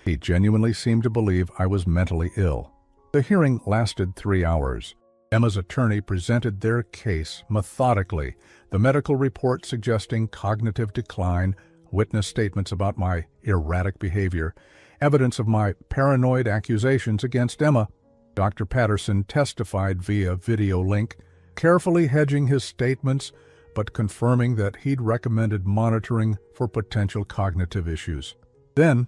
He genuinely seemed to believe I was mentally ill. The hearing lasted 3 hours. Emma's attorney presented their case methodically, the medical report suggesting cognitive decline, witness statements about my erratic behavior, evidence of my paranoid accusations against Emma. Dr. Patterson testified via video link, carefully hedging his statements, but confirming that he'd recommended monitoring for potential cognitive issues. Then,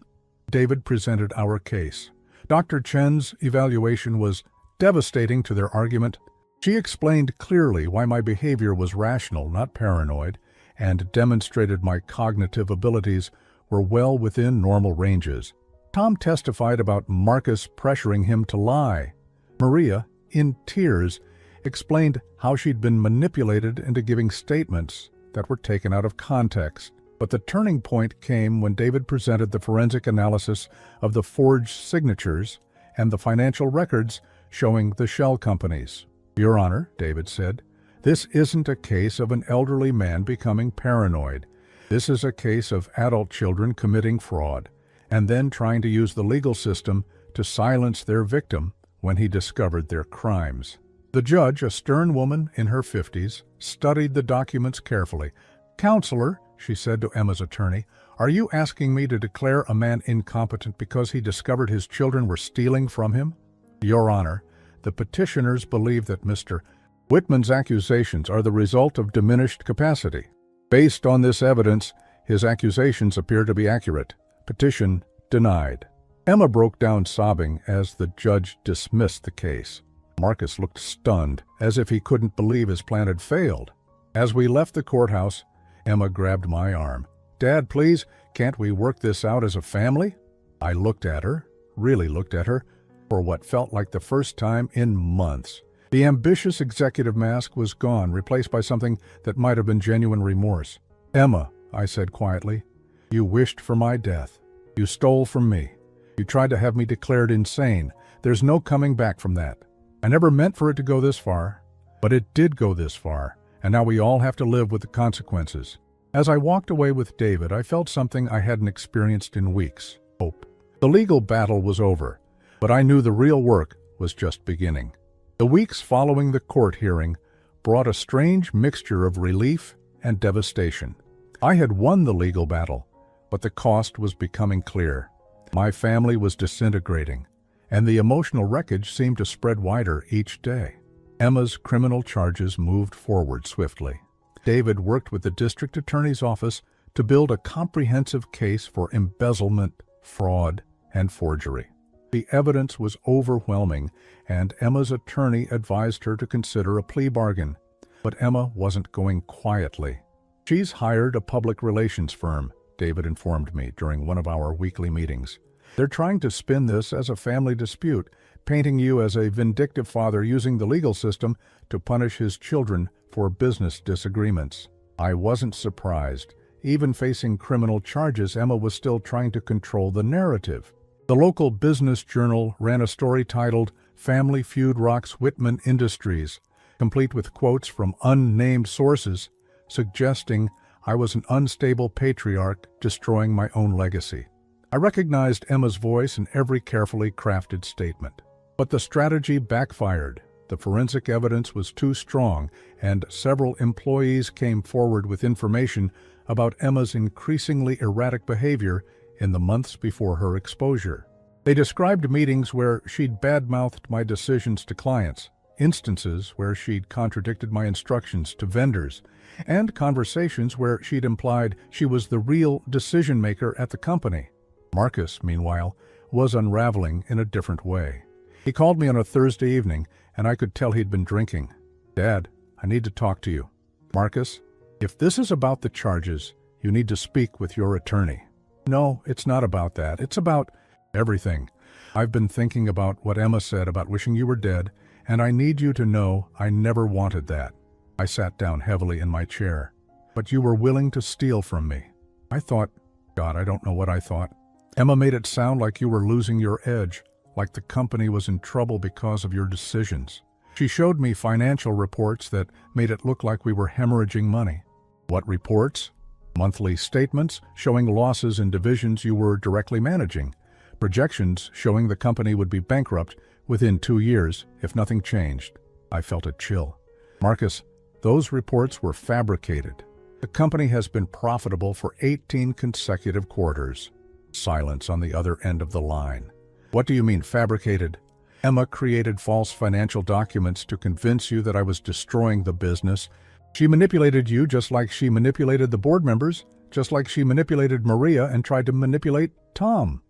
David presented our case. Dr. Chen's evaluation was devastating to their argument. She explained clearly why my behavior was rational, not paranoid, and demonstrated my cognitive abilities were well within normal ranges. Tom testified about Marcus pressuring him to lie. Maria, in tears, explained how she'd been manipulated into giving statements that were taken out of context. But the turning point came when David presented the forensic analysis of the forged signatures and the financial records showing the shell companies. Your Honor, David said, this isn't a case of an elderly man becoming paranoid. This is a case of adult children committing fraud and then trying to use the legal system to silence their victim when he discovered their crimes. The judge, a stern woman in her 50s, studied the documents carefully. Counselor, she said to Emma's attorney, are you asking me to declare a man incompetent because he discovered his children were stealing from him? Your Honor, the petitioners believe that Mr. Whitman's accusations are the result of diminished capacity. Based on this evidence, his accusations appear to be accurate. Petition denied. Emma broke down sobbing as the judge dismissed the case. Marcus looked stunned, as if he couldn't believe his plan had failed. As we left the courthouse, Emma grabbed my arm. Dad, please, can't we work this out as a family? I looked at her, really looked at her, for what felt like the first time in months. The ambitious executive mask was gone, replaced by something that might have been genuine remorse. Emma, I said quietly, you wished for my death. You stole from me. You tried to have me declared insane. There's no coming back from that. I never meant for it to go this far, but it did go this far, and now we all have to live with the consequences. As I walked away with David, I felt something I hadn't experienced in weeks: hope. The legal battle was over, but I knew the real work was just beginning. The weeks following the court hearing brought a strange mixture of relief and devastation. I had won the legal battle, but the cost was becoming clear. My family was disintegrating, and the emotional wreckage seemed to spread wider each day. Emma's criminal charges moved forward swiftly. David worked with the district attorney's office to build a comprehensive case for embezzlement, fraud, and forgery. The evidence was overwhelming, and Emma's attorney advised her to consider a plea bargain. But Emma wasn't going quietly. She's hired a public relations firm, David informed me during one of our weekly meetings. They're trying to spin this as a family dispute, painting you as a vindictive father using the legal system to punish his children for business disagreements. I wasn't surprised. Even facing criminal charges, Emma was still trying to control the narrative. The local business journal ran a story titled "Family Feud Rocks Whitman Industries," complete with quotes from unnamed sources, suggesting I was an unstable patriarch destroying my own legacy. I recognized Emma's voice in every carefully crafted statement. But the strategy backfired. The forensic evidence was too strong, and several employees came forward with information about Emma's increasingly erratic behavior in the months before her exposure. They described meetings where she'd badmouthed my decisions to clients, instances where she'd contradicted my instructions to vendors, and conversations where she'd implied she was the real decision-maker at the company. Marcus, meanwhile, was unraveling in a different way. He called me on a Thursday evening, and I could tell he'd been drinking. Dad, I need to talk to you. Marcus, if this is about the charges, you need to speak with your attorney. No, it's not about that. It's about everything. I've been thinking about what Emma said about wishing you were dead, and I need you to know I never wanted that. I sat down heavily in my chair. But you were willing to steal from me. I thought, God, I don't know what I thought. Emma made it sound like you were losing your edge, like the company was in trouble because of your decisions. She showed me financial reports that made it look like we were hemorrhaging money. What reports? Monthly statements showing losses in divisions you were directly managing. Projections showing the company would be bankrupt within 2 years if nothing changed. I felt a chill. Marcus, those reports were fabricated. The company has been profitable for 18 consecutive quarters. Silence on the other end of the line. What do you mean, fabricated? Emma created false financial documents to convince you that I was destroying the business. She manipulated you just like she manipulated the board members, just like she manipulated Maria and tried to manipulate Tom.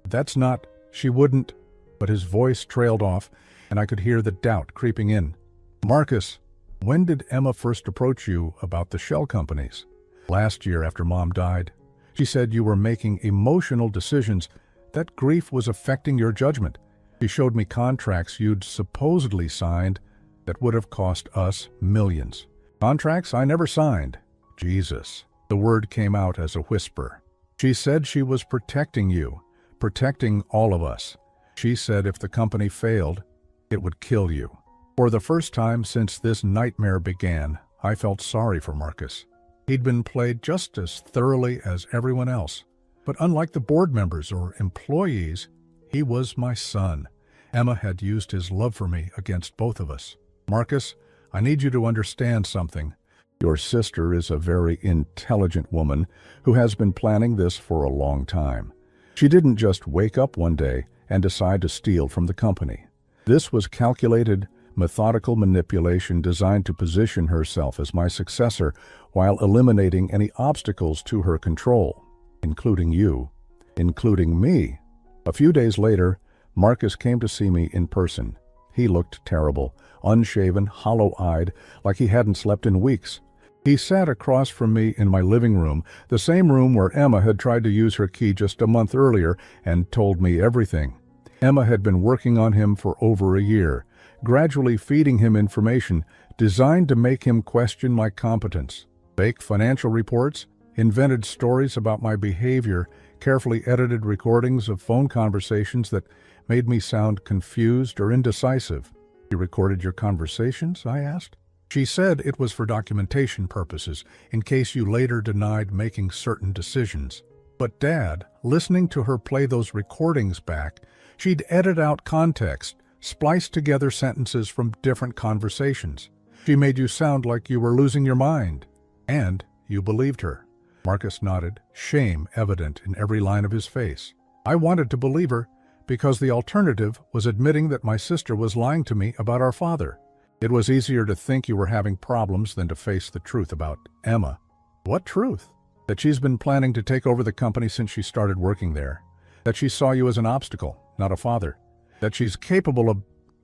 That's not, she wouldn't, but his voice trailed off, and I could hear the doubt creeping in. Marcus, when did Emma first approach you about the shell companies? Last year after Mom died. She said you were making emotional decisions. That grief was affecting your judgment. She showed me contracts you'd supposedly signed that would have cost us millions. Contracts I never signed. Jesus. The word came out as a whisper. She said she was protecting you, protecting all of us. She said if the company failed, it would kill you. For the first time since this nightmare began, I felt sorry for Marcus. He'd been played just as thoroughly as everyone else. But unlike the board members or employees, he was my son. Emma had used his love for me against both of us. Marcus, I need you to understand something. Your sister is a very intelligent woman who has been planning this for a long time. She didn't just wake up one day and decide to steal from the company. This was calculated, methodical manipulation designed to position herself as my successor while eliminating any obstacles to her control, including you, including me. A few days later, Marcus came to see me in person. He looked terrible, unshaven, hollow-eyed, like he hadn't slept in weeks. He sat across from me in my living room, the same room where Emma had tried to use her key just a month earlier, and told me everything. Emma had been working on him for over a year, gradually feeding him information designed to make him question my competence. Fake financial reports, invented stories about my behavior, carefully edited recordings of phone conversations that made me sound confused or indecisive. You recorded your conversations? I asked. She said it was for documentation purposes, in case you later denied making certain decisions. But Dad, listening to her play those recordings back, she'd edit out context, splice together sentences from different conversations. She made you sound like you were losing your mind. And you believed her. Marcus nodded, shame evident in every line of his face. I wanted to believe her, because the alternative was admitting that my sister was lying to me about our father. It was easier to think you were having problems than to face the truth about Emma. What truth? That she's been planning to take over the company since she started working there. That she saw you as an obstacle, not a father. That she's capable of...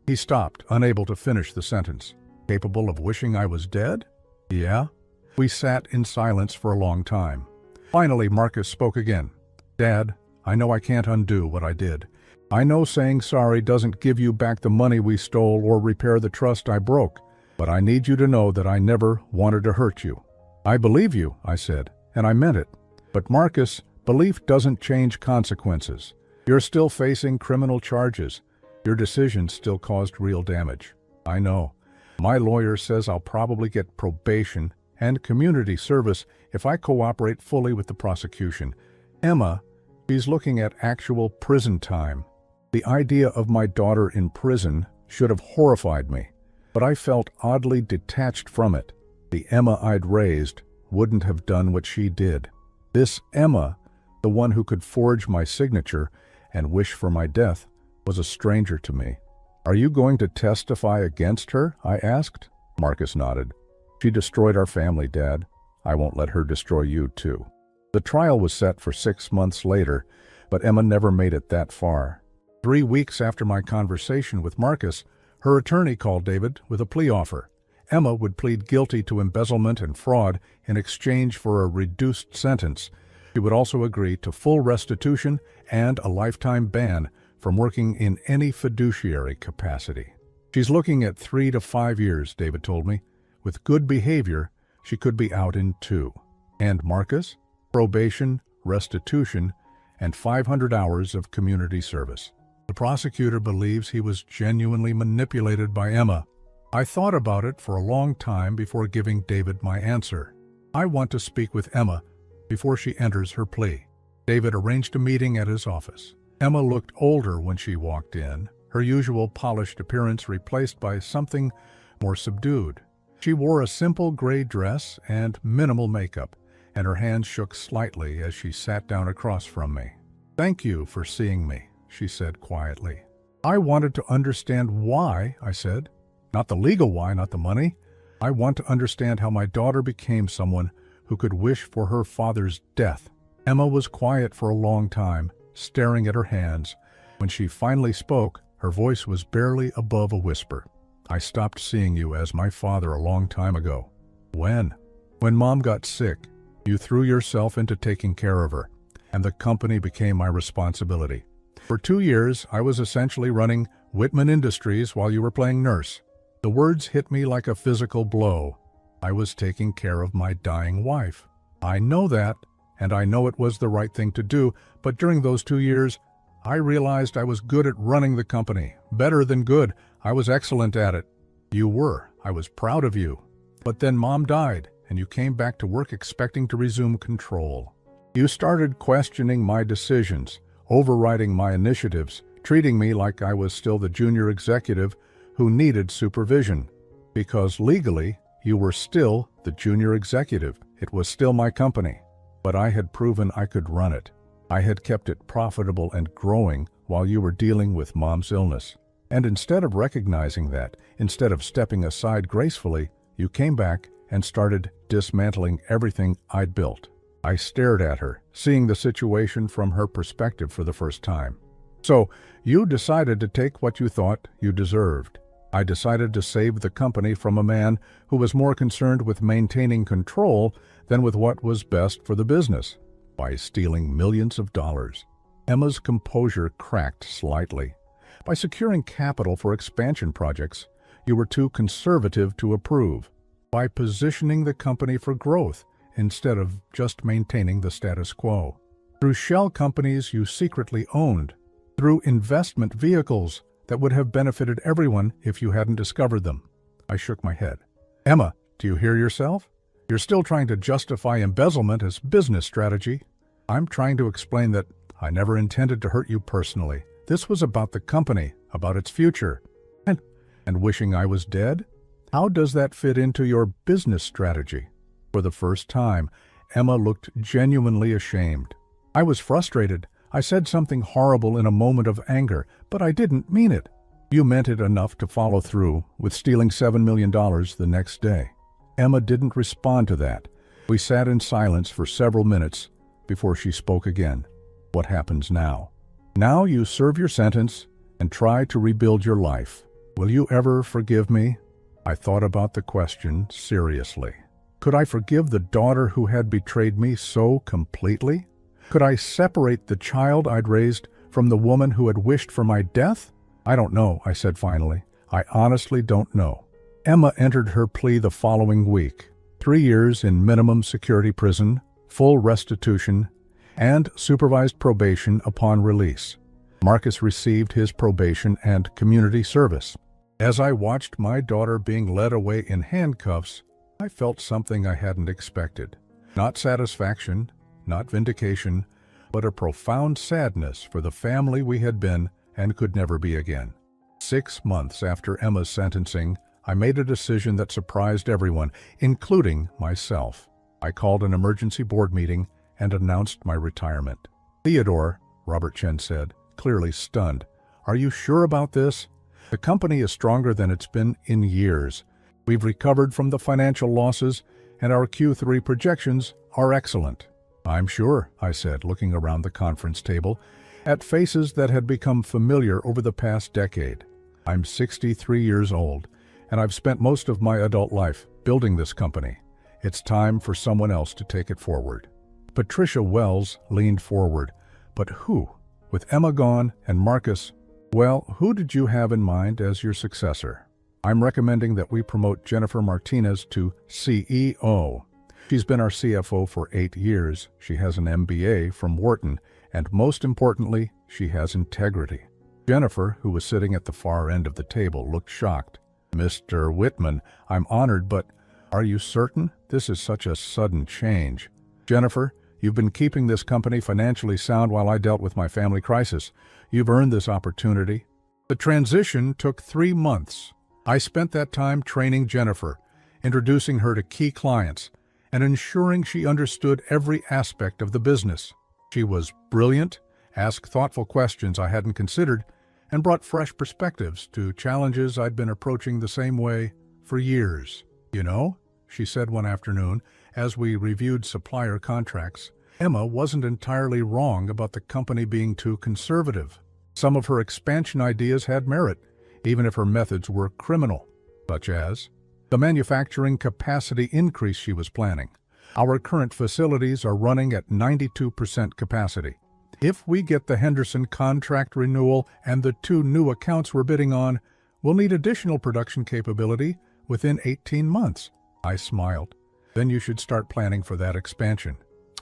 He stopped, unable to finish the sentence. Capable of wishing I was dead? Yeah. We sat in silence for a long time. Finally, Marcus spoke again. Dad, I know I can't undo what I did. I know saying sorry doesn't give you back the money we stole or repair the trust I broke, but I need you to know that I never wanted to hurt you. I believe you, I said, and I meant it. But Marcus, belief doesn't change consequences. You're still facing criminal charges. Your decisions still caused real damage. I know. My lawyer says I'll probably get probation and community service if I cooperate fully with the prosecution. Emma, she's looking at actual prison time. The idea of my daughter in prison should have horrified me, but I felt oddly detached from it. The Emma I'd raised wouldn't have done what she did. This Emma, the one who could forge my signature and wish for my death, was a stranger to me. Are you going to testify against her? I asked. Marcus nodded. She destroyed our family, Dad. I won't let her destroy you, too. The trial was set for 6 months later, but Emma never made it that far. 3 weeks after my conversation with Marcus, her attorney called David with a plea offer. Emma would plead guilty to embezzlement and fraud in exchange for a reduced sentence. She would also agree to full restitution and a lifetime ban from working in any fiduciary capacity. She's looking at 3 to 5 years, David told me. With good behavior, she could be out in 2. And Marcus? Probation, restitution, and 500 hours of community service. The prosecutor believes he was genuinely manipulated by Emma. I thought about it for a long time before giving David my answer. I want to speak with Emma before she enters her plea. David arranged a meeting at his office. Emma looked older when she walked in, her usual polished appearance replaced by something more subdued. She wore a simple gray dress and minimal makeup, and her hands shook slightly as she sat down across from me. "Thank you for seeing me," she said quietly. "I wanted to understand why," I said. "Not the legal why, not the money. I want to understand how my daughter became someone who could wish for her father's death." Emma was quiet for a long time, staring at her hands. When she finally spoke, her voice was barely above a whisper. "I stopped seeing you as my father a long time ago." "When?" "When Mom got sick. You threw yourself into taking care of her, and the company became my responsibility. For 2 years, I was essentially running Whitman Industries while you were playing nurse." The words hit me like a physical blow. I was taking care of my dying wife. I know that, and I know it was the right thing to do, but during those 2 years, I realized I was good at running the company. Better than good. I was excellent at it. You were. I was proud of you. But then Mom died, and you came back to work expecting to resume control. You started questioning my decisions, overriding my initiatives, treating me like I was still the junior executive who needed supervision. Because legally, you were still the junior executive. It was still my company. But I had proven I could run it. I had kept it profitable and growing while you were dealing with Mom's illness. And instead of recognizing that, instead of stepping aside gracefully, you came back and started dismantling everything I'd built. I stared at her, seeing the situation from her perspective for the first time. So, you decided to take what you thought you deserved. I decided to save the company from a man who was more concerned with maintaining control than with what was best for the business, by stealing millions of dollars. Emma's composure cracked slightly. By securing capital for expansion projects, you were too conservative to approve. By positioning the company for growth instead of just maintaining the status quo. Through shell companies you secretly owned. Through investment vehicles that would have benefited everyone if you hadn't discovered them. I shook my head. Emma, do you hear yourself? You're still trying to justify embezzlement as business strategy. I'm trying to explain that I never intended to hurt you personally. This was about the company, about its future. And wishing I was dead? How does that fit into your business strategy? For the first time, Emma looked genuinely ashamed. I was frustrated. I said something horrible in a moment of anger, but I didn't mean it. You meant it enough to follow through with stealing $7 million the next day. Emma didn't respond to that. We sat in silence for several minutes before she spoke again. What happens now? Now you serve your sentence and try to rebuild your life. Will you ever forgive me? I thought about the question seriously. Could I forgive the daughter who had betrayed me so completely? Could I separate the child I'd raised from the woman who had wished for my death? I don't know, I said finally. I honestly don't know. Emma entered her plea the following week. 3 years in minimum security prison, full restitution, and supervised probation upon release. Marcus received his probation and community service. As I watched my daughter being led away in handcuffs, I felt something I hadn't expected. Not satisfaction, not vindication, but a profound sadness for the family we had been and could never be again. 6 months after Emma's sentencing, I made a decision that surprised everyone, including myself. I called an emergency board meeting and announced my retirement. Theodore, Robert Chen said, clearly stunned. Are you sure about this? The company is stronger than it's been in years. We've recovered from the financial losses, and our Q3 projections are excellent. I'm sure, I said, looking around the conference table, at faces that had become familiar over the past decade. I'm 63 years old, and I've spent most of my adult life building this company. It's time for someone else to take it forward. Patricia Wells leaned forward. But who? With Emma gone and Marcus, well, who did you have in mind as your successor? I'm recommending that we promote Jennifer Martinez to CEO. She's been our CFO for 8 years. She has an MBA from Wharton, and most importantly, she has integrity. Jennifer, who was sitting at the far end of the table, looked shocked. Mr. Whitman, I'm honored, but are you certain? This is such a sudden change. Jennifer, you've been keeping this company financially sound while I dealt with my family crisis. You've earned this opportunity. The transition took 3 months. I spent that time training Jennifer, introducing her to key clients, and ensuring she understood every aspect of the business. She was brilliant, asked thoughtful questions I hadn't considered, and brought fresh perspectives to challenges I'd been approaching the same way for years. You know, she said one afternoon, as we reviewed supplier contracts, Emma wasn't entirely wrong about the company being too conservative. Some of her expansion ideas had merit, even if her methods were criminal, such as the manufacturing capacity increase she was planning. Our current facilities are running at 92% capacity. If we get the Henderson contract renewal and the 2 new accounts we're bidding on, we'll need additional production capability within 18 months. I smiled. Then you should start planning for that expansion.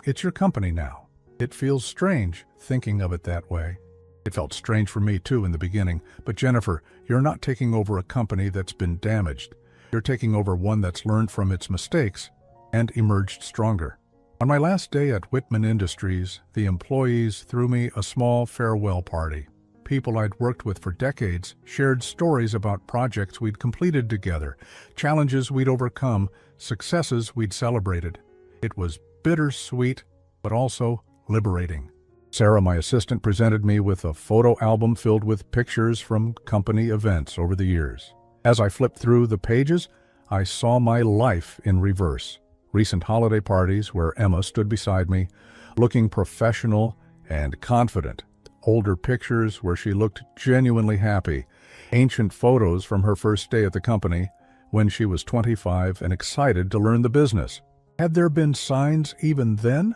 It's your company now. It feels strange thinking of it that way. It felt strange for me too in the beginning, but Jennifer, you're not taking over a company that's been damaged. You're taking over one that's learned from its mistakes and emerged stronger. On my last day at Whitman Industries, the employees threw me a small farewell party. People I'd worked with for decades shared stories about projects we'd completed together, challenges we'd overcome, successes we'd celebrated. It was bittersweet, but also liberating. Sarah, my assistant, presented me with a photo album filled with pictures from company events over the years. As I flipped through the pages, I saw my life in reverse. Recent holiday parties where Emma stood beside me, looking professional and confident. Older pictures where she looked genuinely happy. Ancient photos from her first day at the company, when she was 25 and excited to learn the business. Had there been signs even then?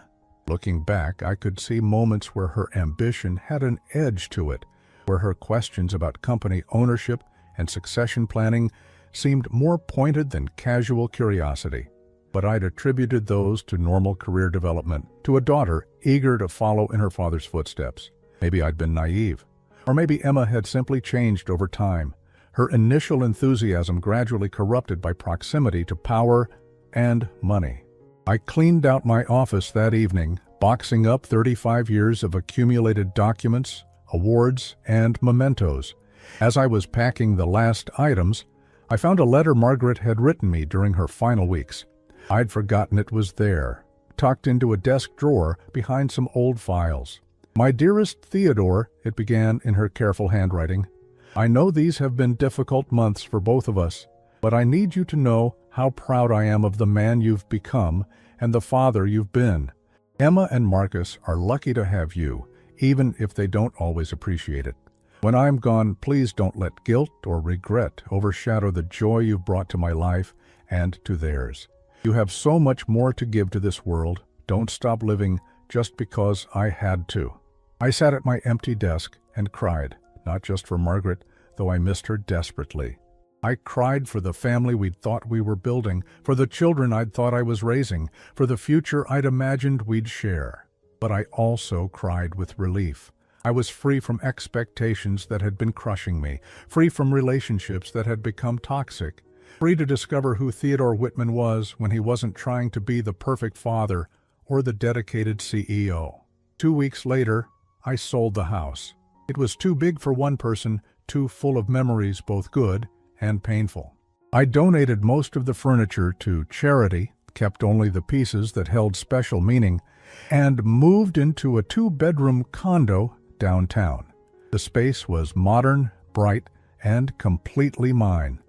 Looking back, I could see moments where her ambition had an edge to it, where her questions about company ownership and succession planning seemed more pointed than casual curiosity. But I'd attributed those to normal career development, to a daughter eager to follow in her father's footsteps. Maybe I'd been naive. Or maybe Emma had simply changed over time, her initial enthusiasm gradually corrupted by proximity to power and money. I cleaned out my office that evening, boxing up 35 years of accumulated documents, awards, and mementos. As I was packing the last items, I found a letter Margaret had written me during her final weeks. I'd forgotten it was there, tucked into a desk drawer behind some old files. My dearest Theodore, it began in her careful handwriting, I know these have been difficult months for both of us, but I need you to know how proud I am of the man you've become and the father you've been. Emma and Marcus are lucky to have you, even if they don't always appreciate it. When I'm gone, please don't let guilt or regret overshadow the joy you've brought to my life and to theirs. You have so much more to give to this world. Don't stop living just because I had to. I sat at my empty desk and cried, not just for Margaret, though I missed her desperately. I cried for the family we'd thought we were building, for the children I'd thought I was raising, for the future I'd imagined we'd share. But I also cried with relief. I was free from expectations that had been crushing me, free from relationships that had become toxic, free to discover who Theodore Whitman was when he wasn't trying to be the perfect father or the dedicated CEO. 2 weeks later, I sold the house. It was too big for one person, too full of memories, both good and painful. I donated most of the furniture to charity, kept only the pieces that held special meaning, and moved into a 2-bedroom condo downtown. The space was modern, bright, and completely mine.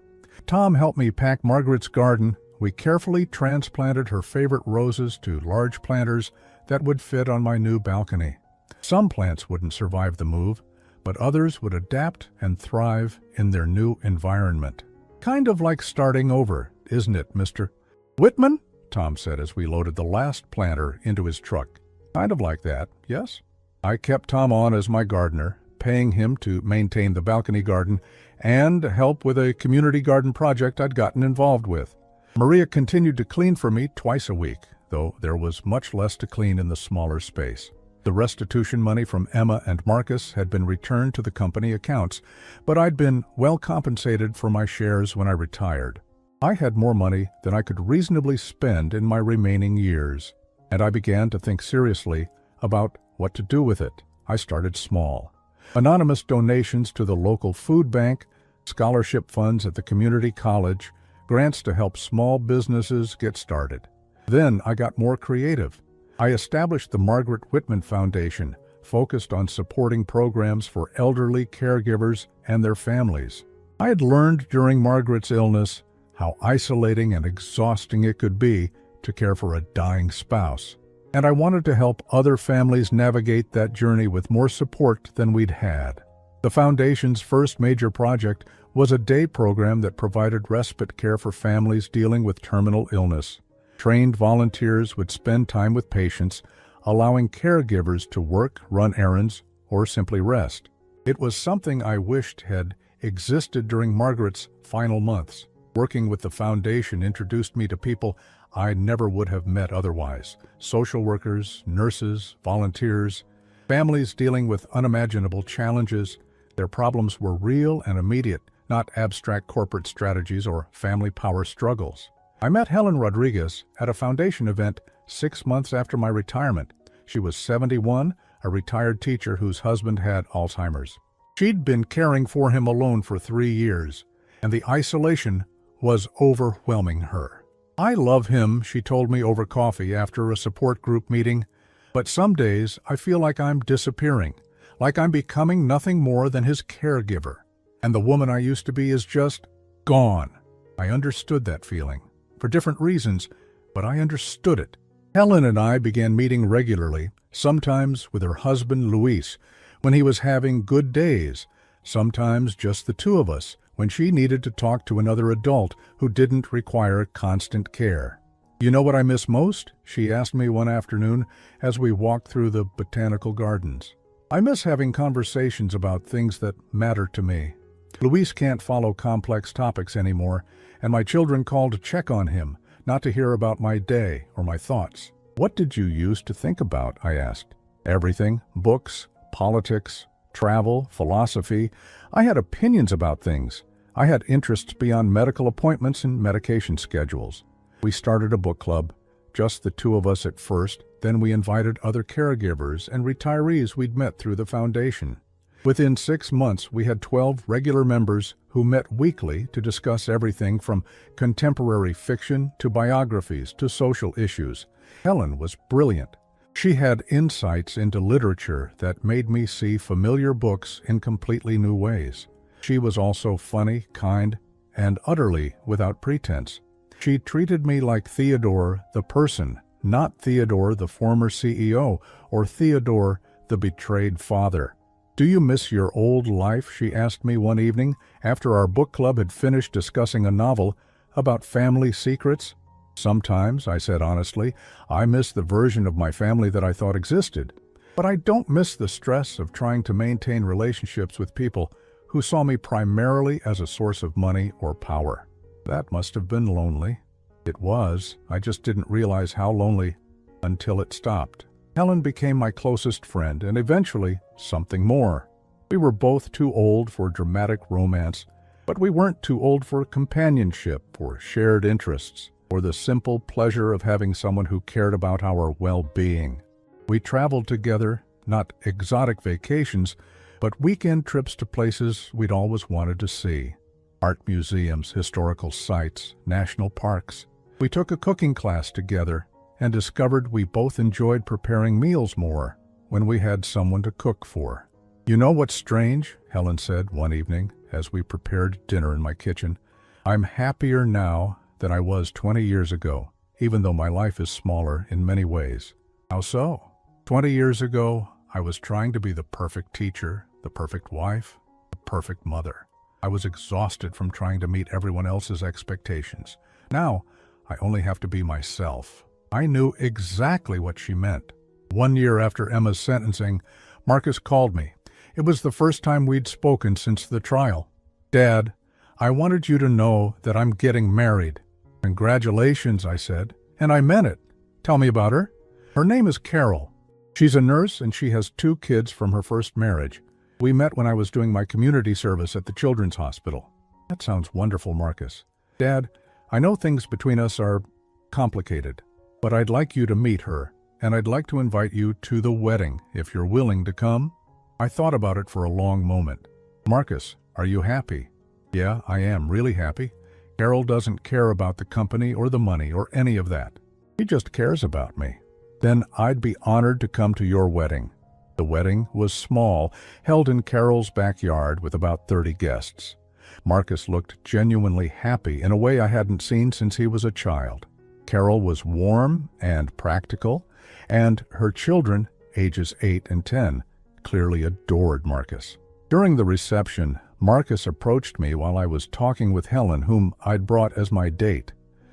Tom helped me pack Margaret's garden. We carefully transplanted her favorite roses to large planters that would fit on my new balcony. Some plants wouldn't survive the move, but others would adapt and thrive in their new environment. Kind of like starting over, isn't it, Mr. Whitman? Tom said as we loaded the last planter into his truck. Kind of like that, yes? I kept Tom on as my gardener, paying him to maintain the balcony garden and help with a community garden project I'd gotten involved with. Maria continued to clean for me twice a week, though there was much less to clean in the smaller space. The restitution money from Emma and Marcus had been returned to the company accounts, but I'd been well compensated for my shares when I retired. I had more money than I could reasonably spend in my remaining years, and I began to think seriously about what to do with it. I started small. Anonymous donations to the local food bank, scholarship funds at the community college, grants to help small businesses get started. Then I got more creative. I established the Margaret Whitman Foundation, focused on supporting programs for elderly caregivers and their families. I had learned during Margaret's illness how isolating and exhausting it could be to care for a dying spouse, and I wanted to help other families navigate that journey with more support than we'd had. The Foundation's first major project was a day program that provided respite care for families dealing with terminal illness. Trained volunteers would spend time with patients, allowing caregivers to work, run errands, or simply rest. It was something I wished had existed during Margaret's final months. Working with the Foundation introduced me to people I never would have met otherwise. Social workers, nurses, volunteers, Families dealing with unimaginable challenges. Their problems were real and immediate, not abstract corporate strategies or family power struggles. I met Helen Rodriguez at a foundation event 6 months after my retirement. She was 71, a retired teacher whose husband had Alzheimer's. She'd been caring for him alone for 3 years, and the isolation was overwhelming her. "I love him," she told me over coffee after a support group meeting, "but some days I feel like I'm disappearing, like I'm becoming nothing more than his caregiver. And the woman I used to be is just gone." I understood that feeling, for different reasons, but I understood it. Helen and I began meeting regularly, sometimes with her husband Luis, when he was having good days, sometimes just the two of us, when she needed to talk to another adult who didn't require constant care. "You know what I miss most?" she asked me one afternoon as we walked through the botanical gardens. "I miss having conversations about things that matter to me. Luis can't follow complex topics anymore, and my children call to check on him, not to hear about my day or my thoughts." "What did you used to think about?" I asked. "Everything. Books, politics, travel, philosophy. I had opinions about things. I had interests beyond medical appointments and medication schedules. We started a book club, just the two of us at first, then we invited other caregivers and retirees we'd met through the foundation. Within 6 months, we had 12 regular members who met weekly to discuss everything from contemporary fiction to biographies to social issues. Helen was brilliant. She had insights into literature that made me see familiar books in completely new ways. She was also funny, kind, and utterly without pretense. She treated me like Theodore the person, not Theodore the former CEO or Theodore the betrayed father. "Do you miss your old life?" she asked me one evening after our book club had finished discussing a novel about family secrets. "Sometimes," I said honestly, "I miss the version of my family that I thought existed. But I don't miss the stress of trying to maintain relationships with people who saw me primarily as a source of money or power." That must have been lonely. It was. I just didn't realize how lonely until it stopped. Helen became my closest friend and eventually something more. We were both too old for dramatic romance, but we weren't too old for companionship or shared interests, or the simple pleasure of having someone who cared about our well-being. We traveled together, not exotic vacations, but weekend trips to places we'd always wanted to see. Art museums, historical sites, national parks. We took a cooking class together and discovered we both enjoyed preparing meals more when we had someone to cook for. "You know what's strange?" Helen said one evening as we prepared dinner in my kitchen. "I'm happier now than I was 20 years ago, even though my life is smaller in many ways." "How so?" 20 years ago, I was trying to be the perfect teacher, the perfect wife, the perfect mother. I was exhausted from trying to meet everyone else's expectations. Now, I only have to be myself." I knew exactly what she meant. 1 year after Emma's sentencing, Marcus called me. It was the first time we'd spoken since the trial. "Dad, I wanted you to know that I'm getting married." "Congratulations," I said, and I meant it. "Tell me about her." "Her name is Carol. She's a nurse and she has 2 kids from her first marriage. We met when I was doing my community service at the Children's Hospital." "That sounds wonderful, Marcus." "Dad, I know things between us are complicated, but I'd like you to meet her, and I'd like to invite you to the wedding if you're willing to come." I thought about it for a long moment. "Marcus, are you happy?" "Yeah, I am really happy. Carol doesn't care about the company or the money or any of that. She just cares about me." "Then I'd be honored to come to your wedding." The wedding was small, held in Carol's backyard with about 30 guests. Marcus looked genuinely happy in a way I hadn't seen since he was a child. Carol was warm and practical, and her children, ages 8 and 10, clearly adored Marcus. During the reception, Marcus approached me while I was talking with Helen, whom I'd brought as my date.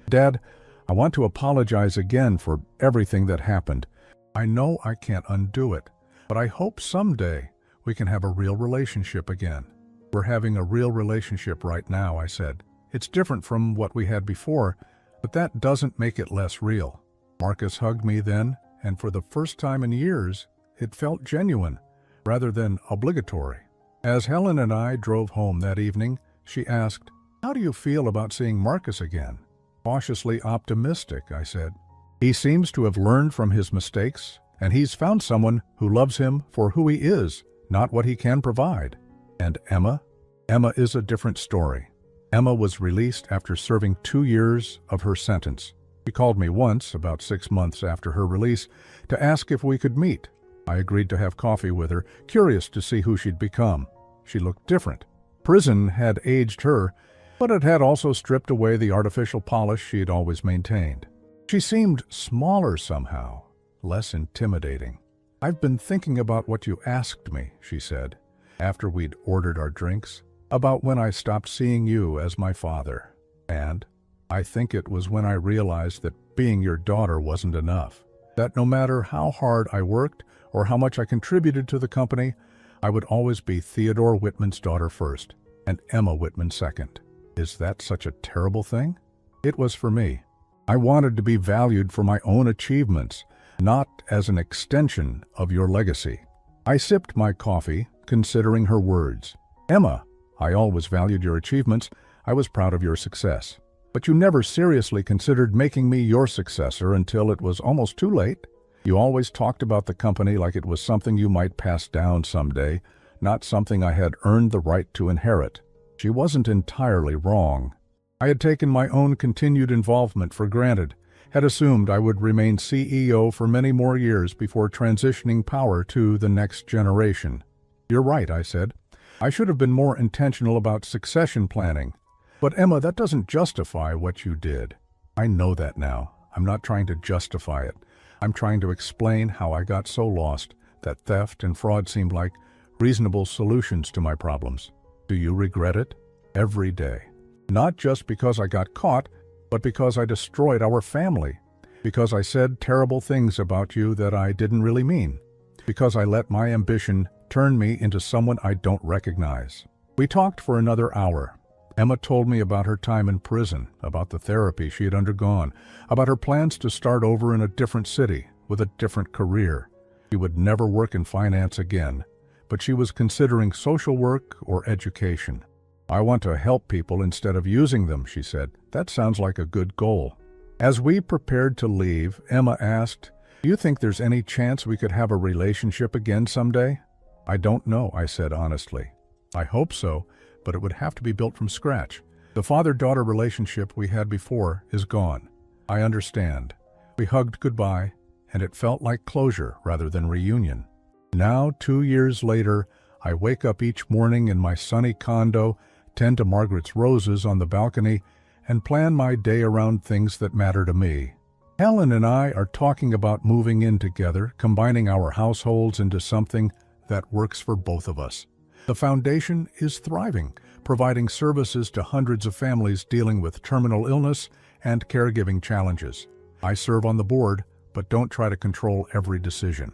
"Dad, I want to apologize again for everything that happened. I know I can't undo it, but I hope someday we can have a real relationship again." "We're having a real relationship right now," I said. "It's different from what we had before, but that doesn't make it less real." Marcus hugged me then, and for the first time in years, It felt genuine, rather than obligatory. As Helen and I drove home that evening, she asked, "How do you feel about seeing Marcus again?" "Cautiously optimistic," I said. "He seems to have learned from his mistakes, and he's found someone who loves him for who he is, not what he can provide." "And Emma?" "Emma is a different story." Emma was released after serving 2 years of her sentence. She called me once, about 6 months after her release, to ask if we could meet. I agreed to have coffee with her, curious to see who she'd become. She looked different. Prison had aged her, but it had also stripped away the artificial polish she had always maintained. She seemed smaller somehow, less intimidating. "I've been thinking about what you asked me," she said, after we'd ordered our drinks, "about when I stopped seeing you as my father. And I think it was when I realized that being your daughter wasn't enough. That no matter how hard I worked or how much I contributed to the company, I would always be Theodore Whitman's daughter first, and Emma Whitman second. Is that such a terrible thing? It was for me. I wanted to be valued for my own achievements, not as an extension of your legacy." I sipped my coffee, considering her words. "Emma, I always valued your achievements. I was proud of your success. But you never seriously considered making me your successor until it was almost too late. You always talked about the company like it was something you might pass down someday, not something I had earned the right to inherit." She wasn't entirely wrong. I had taken my own continued involvement for granted, had assumed I would remain CEO for many more years before transitioning power to the next generation. "You're right," I said. "I should have been more intentional about succession planning. But Emma, that doesn't justify what you did." "I know that now. I'm not trying to justify it. I'm trying to explain how I got so lost that theft and fraud seemed like reasonable solutions to my problems. Do you regret it?" "Every day. Not just because I got caught, but because I destroyed our family. Because I said terrible things about you that I didn't really mean. Because I let my ambition turn me into someone I don't recognize." We talked for another hour. Emma told me about her time in prison, about the therapy she had undergone, about her plans to start over in a different city, with a different career. She would never work in finance again, but she was considering social work or education. "I want to help people instead of using them," she said. "That sounds like a good goal." As we prepared to leave, Emma asked, "Do you think there's any chance we could have a relationship again someday?" "I don't know," I said honestly. "I hope so, but it would have to be built from scratch. The father-daughter relationship we had before is gone." "I understand." We hugged goodbye, and it felt like closure rather than reunion. Now, 2 years later, I wake up each morning in my sunny condo, tend to Margaret's roses on the balcony, and plan my day around things that matter to me. Helen and I are talking about moving in together, combining our households into something that works for both of us. The foundation is thriving, providing services to hundreds of families dealing with terminal illness and caregiving challenges. I serve on the board, but don't try to control every decision.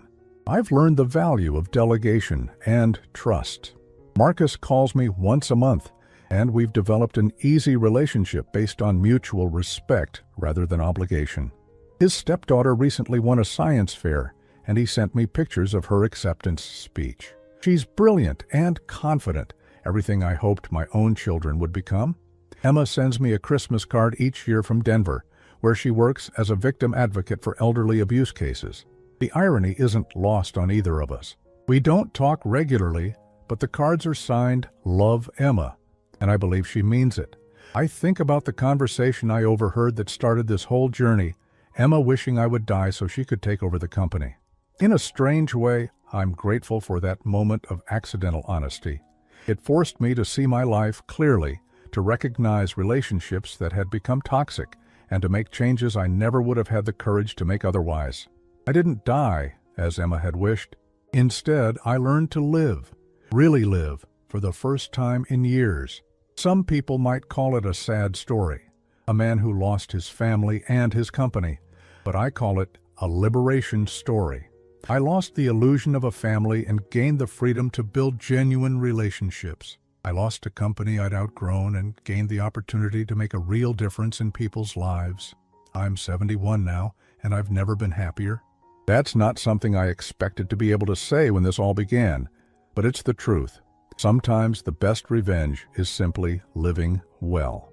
I've learned the value of delegation and trust. Marcus calls me once a month, and we've developed an easy relationship based on mutual respect rather than obligation. His stepdaughter recently won a science fair, and he sent me pictures of her acceptance speech. She's brilliant and confident, everything I hoped my own children would become. Emma sends me a Christmas card each year from Denver, where she works as a victim advocate for elderly abuse cases. The irony isn't lost on either of us. We don't talk regularly, but the cards are signed "Love Emma," and I believe she means it. I think about the conversation I overheard that started this whole journey, Emma wishing I would die so she could take over the company. In a strange way, I'm grateful for that moment of accidental honesty. It forced me to see my life clearly, to recognize relationships that had become toxic, and to make changes I never would have had the courage to make otherwise. I didn't die, as Emma had wished. Instead, I learned to live, really live, for the first time in years. Some people might call it a sad story, a man who lost his family and his company, but I call it a liberation story. I lost the illusion of a family and gained the freedom to build genuine relationships. I lost a company I'd outgrown and gained the opportunity to make a real difference in people's lives. I'm 71 now, and I've never been happier. That's not something I expected to be able to say when this all began, but it's the truth. Sometimes the best revenge is simply living well.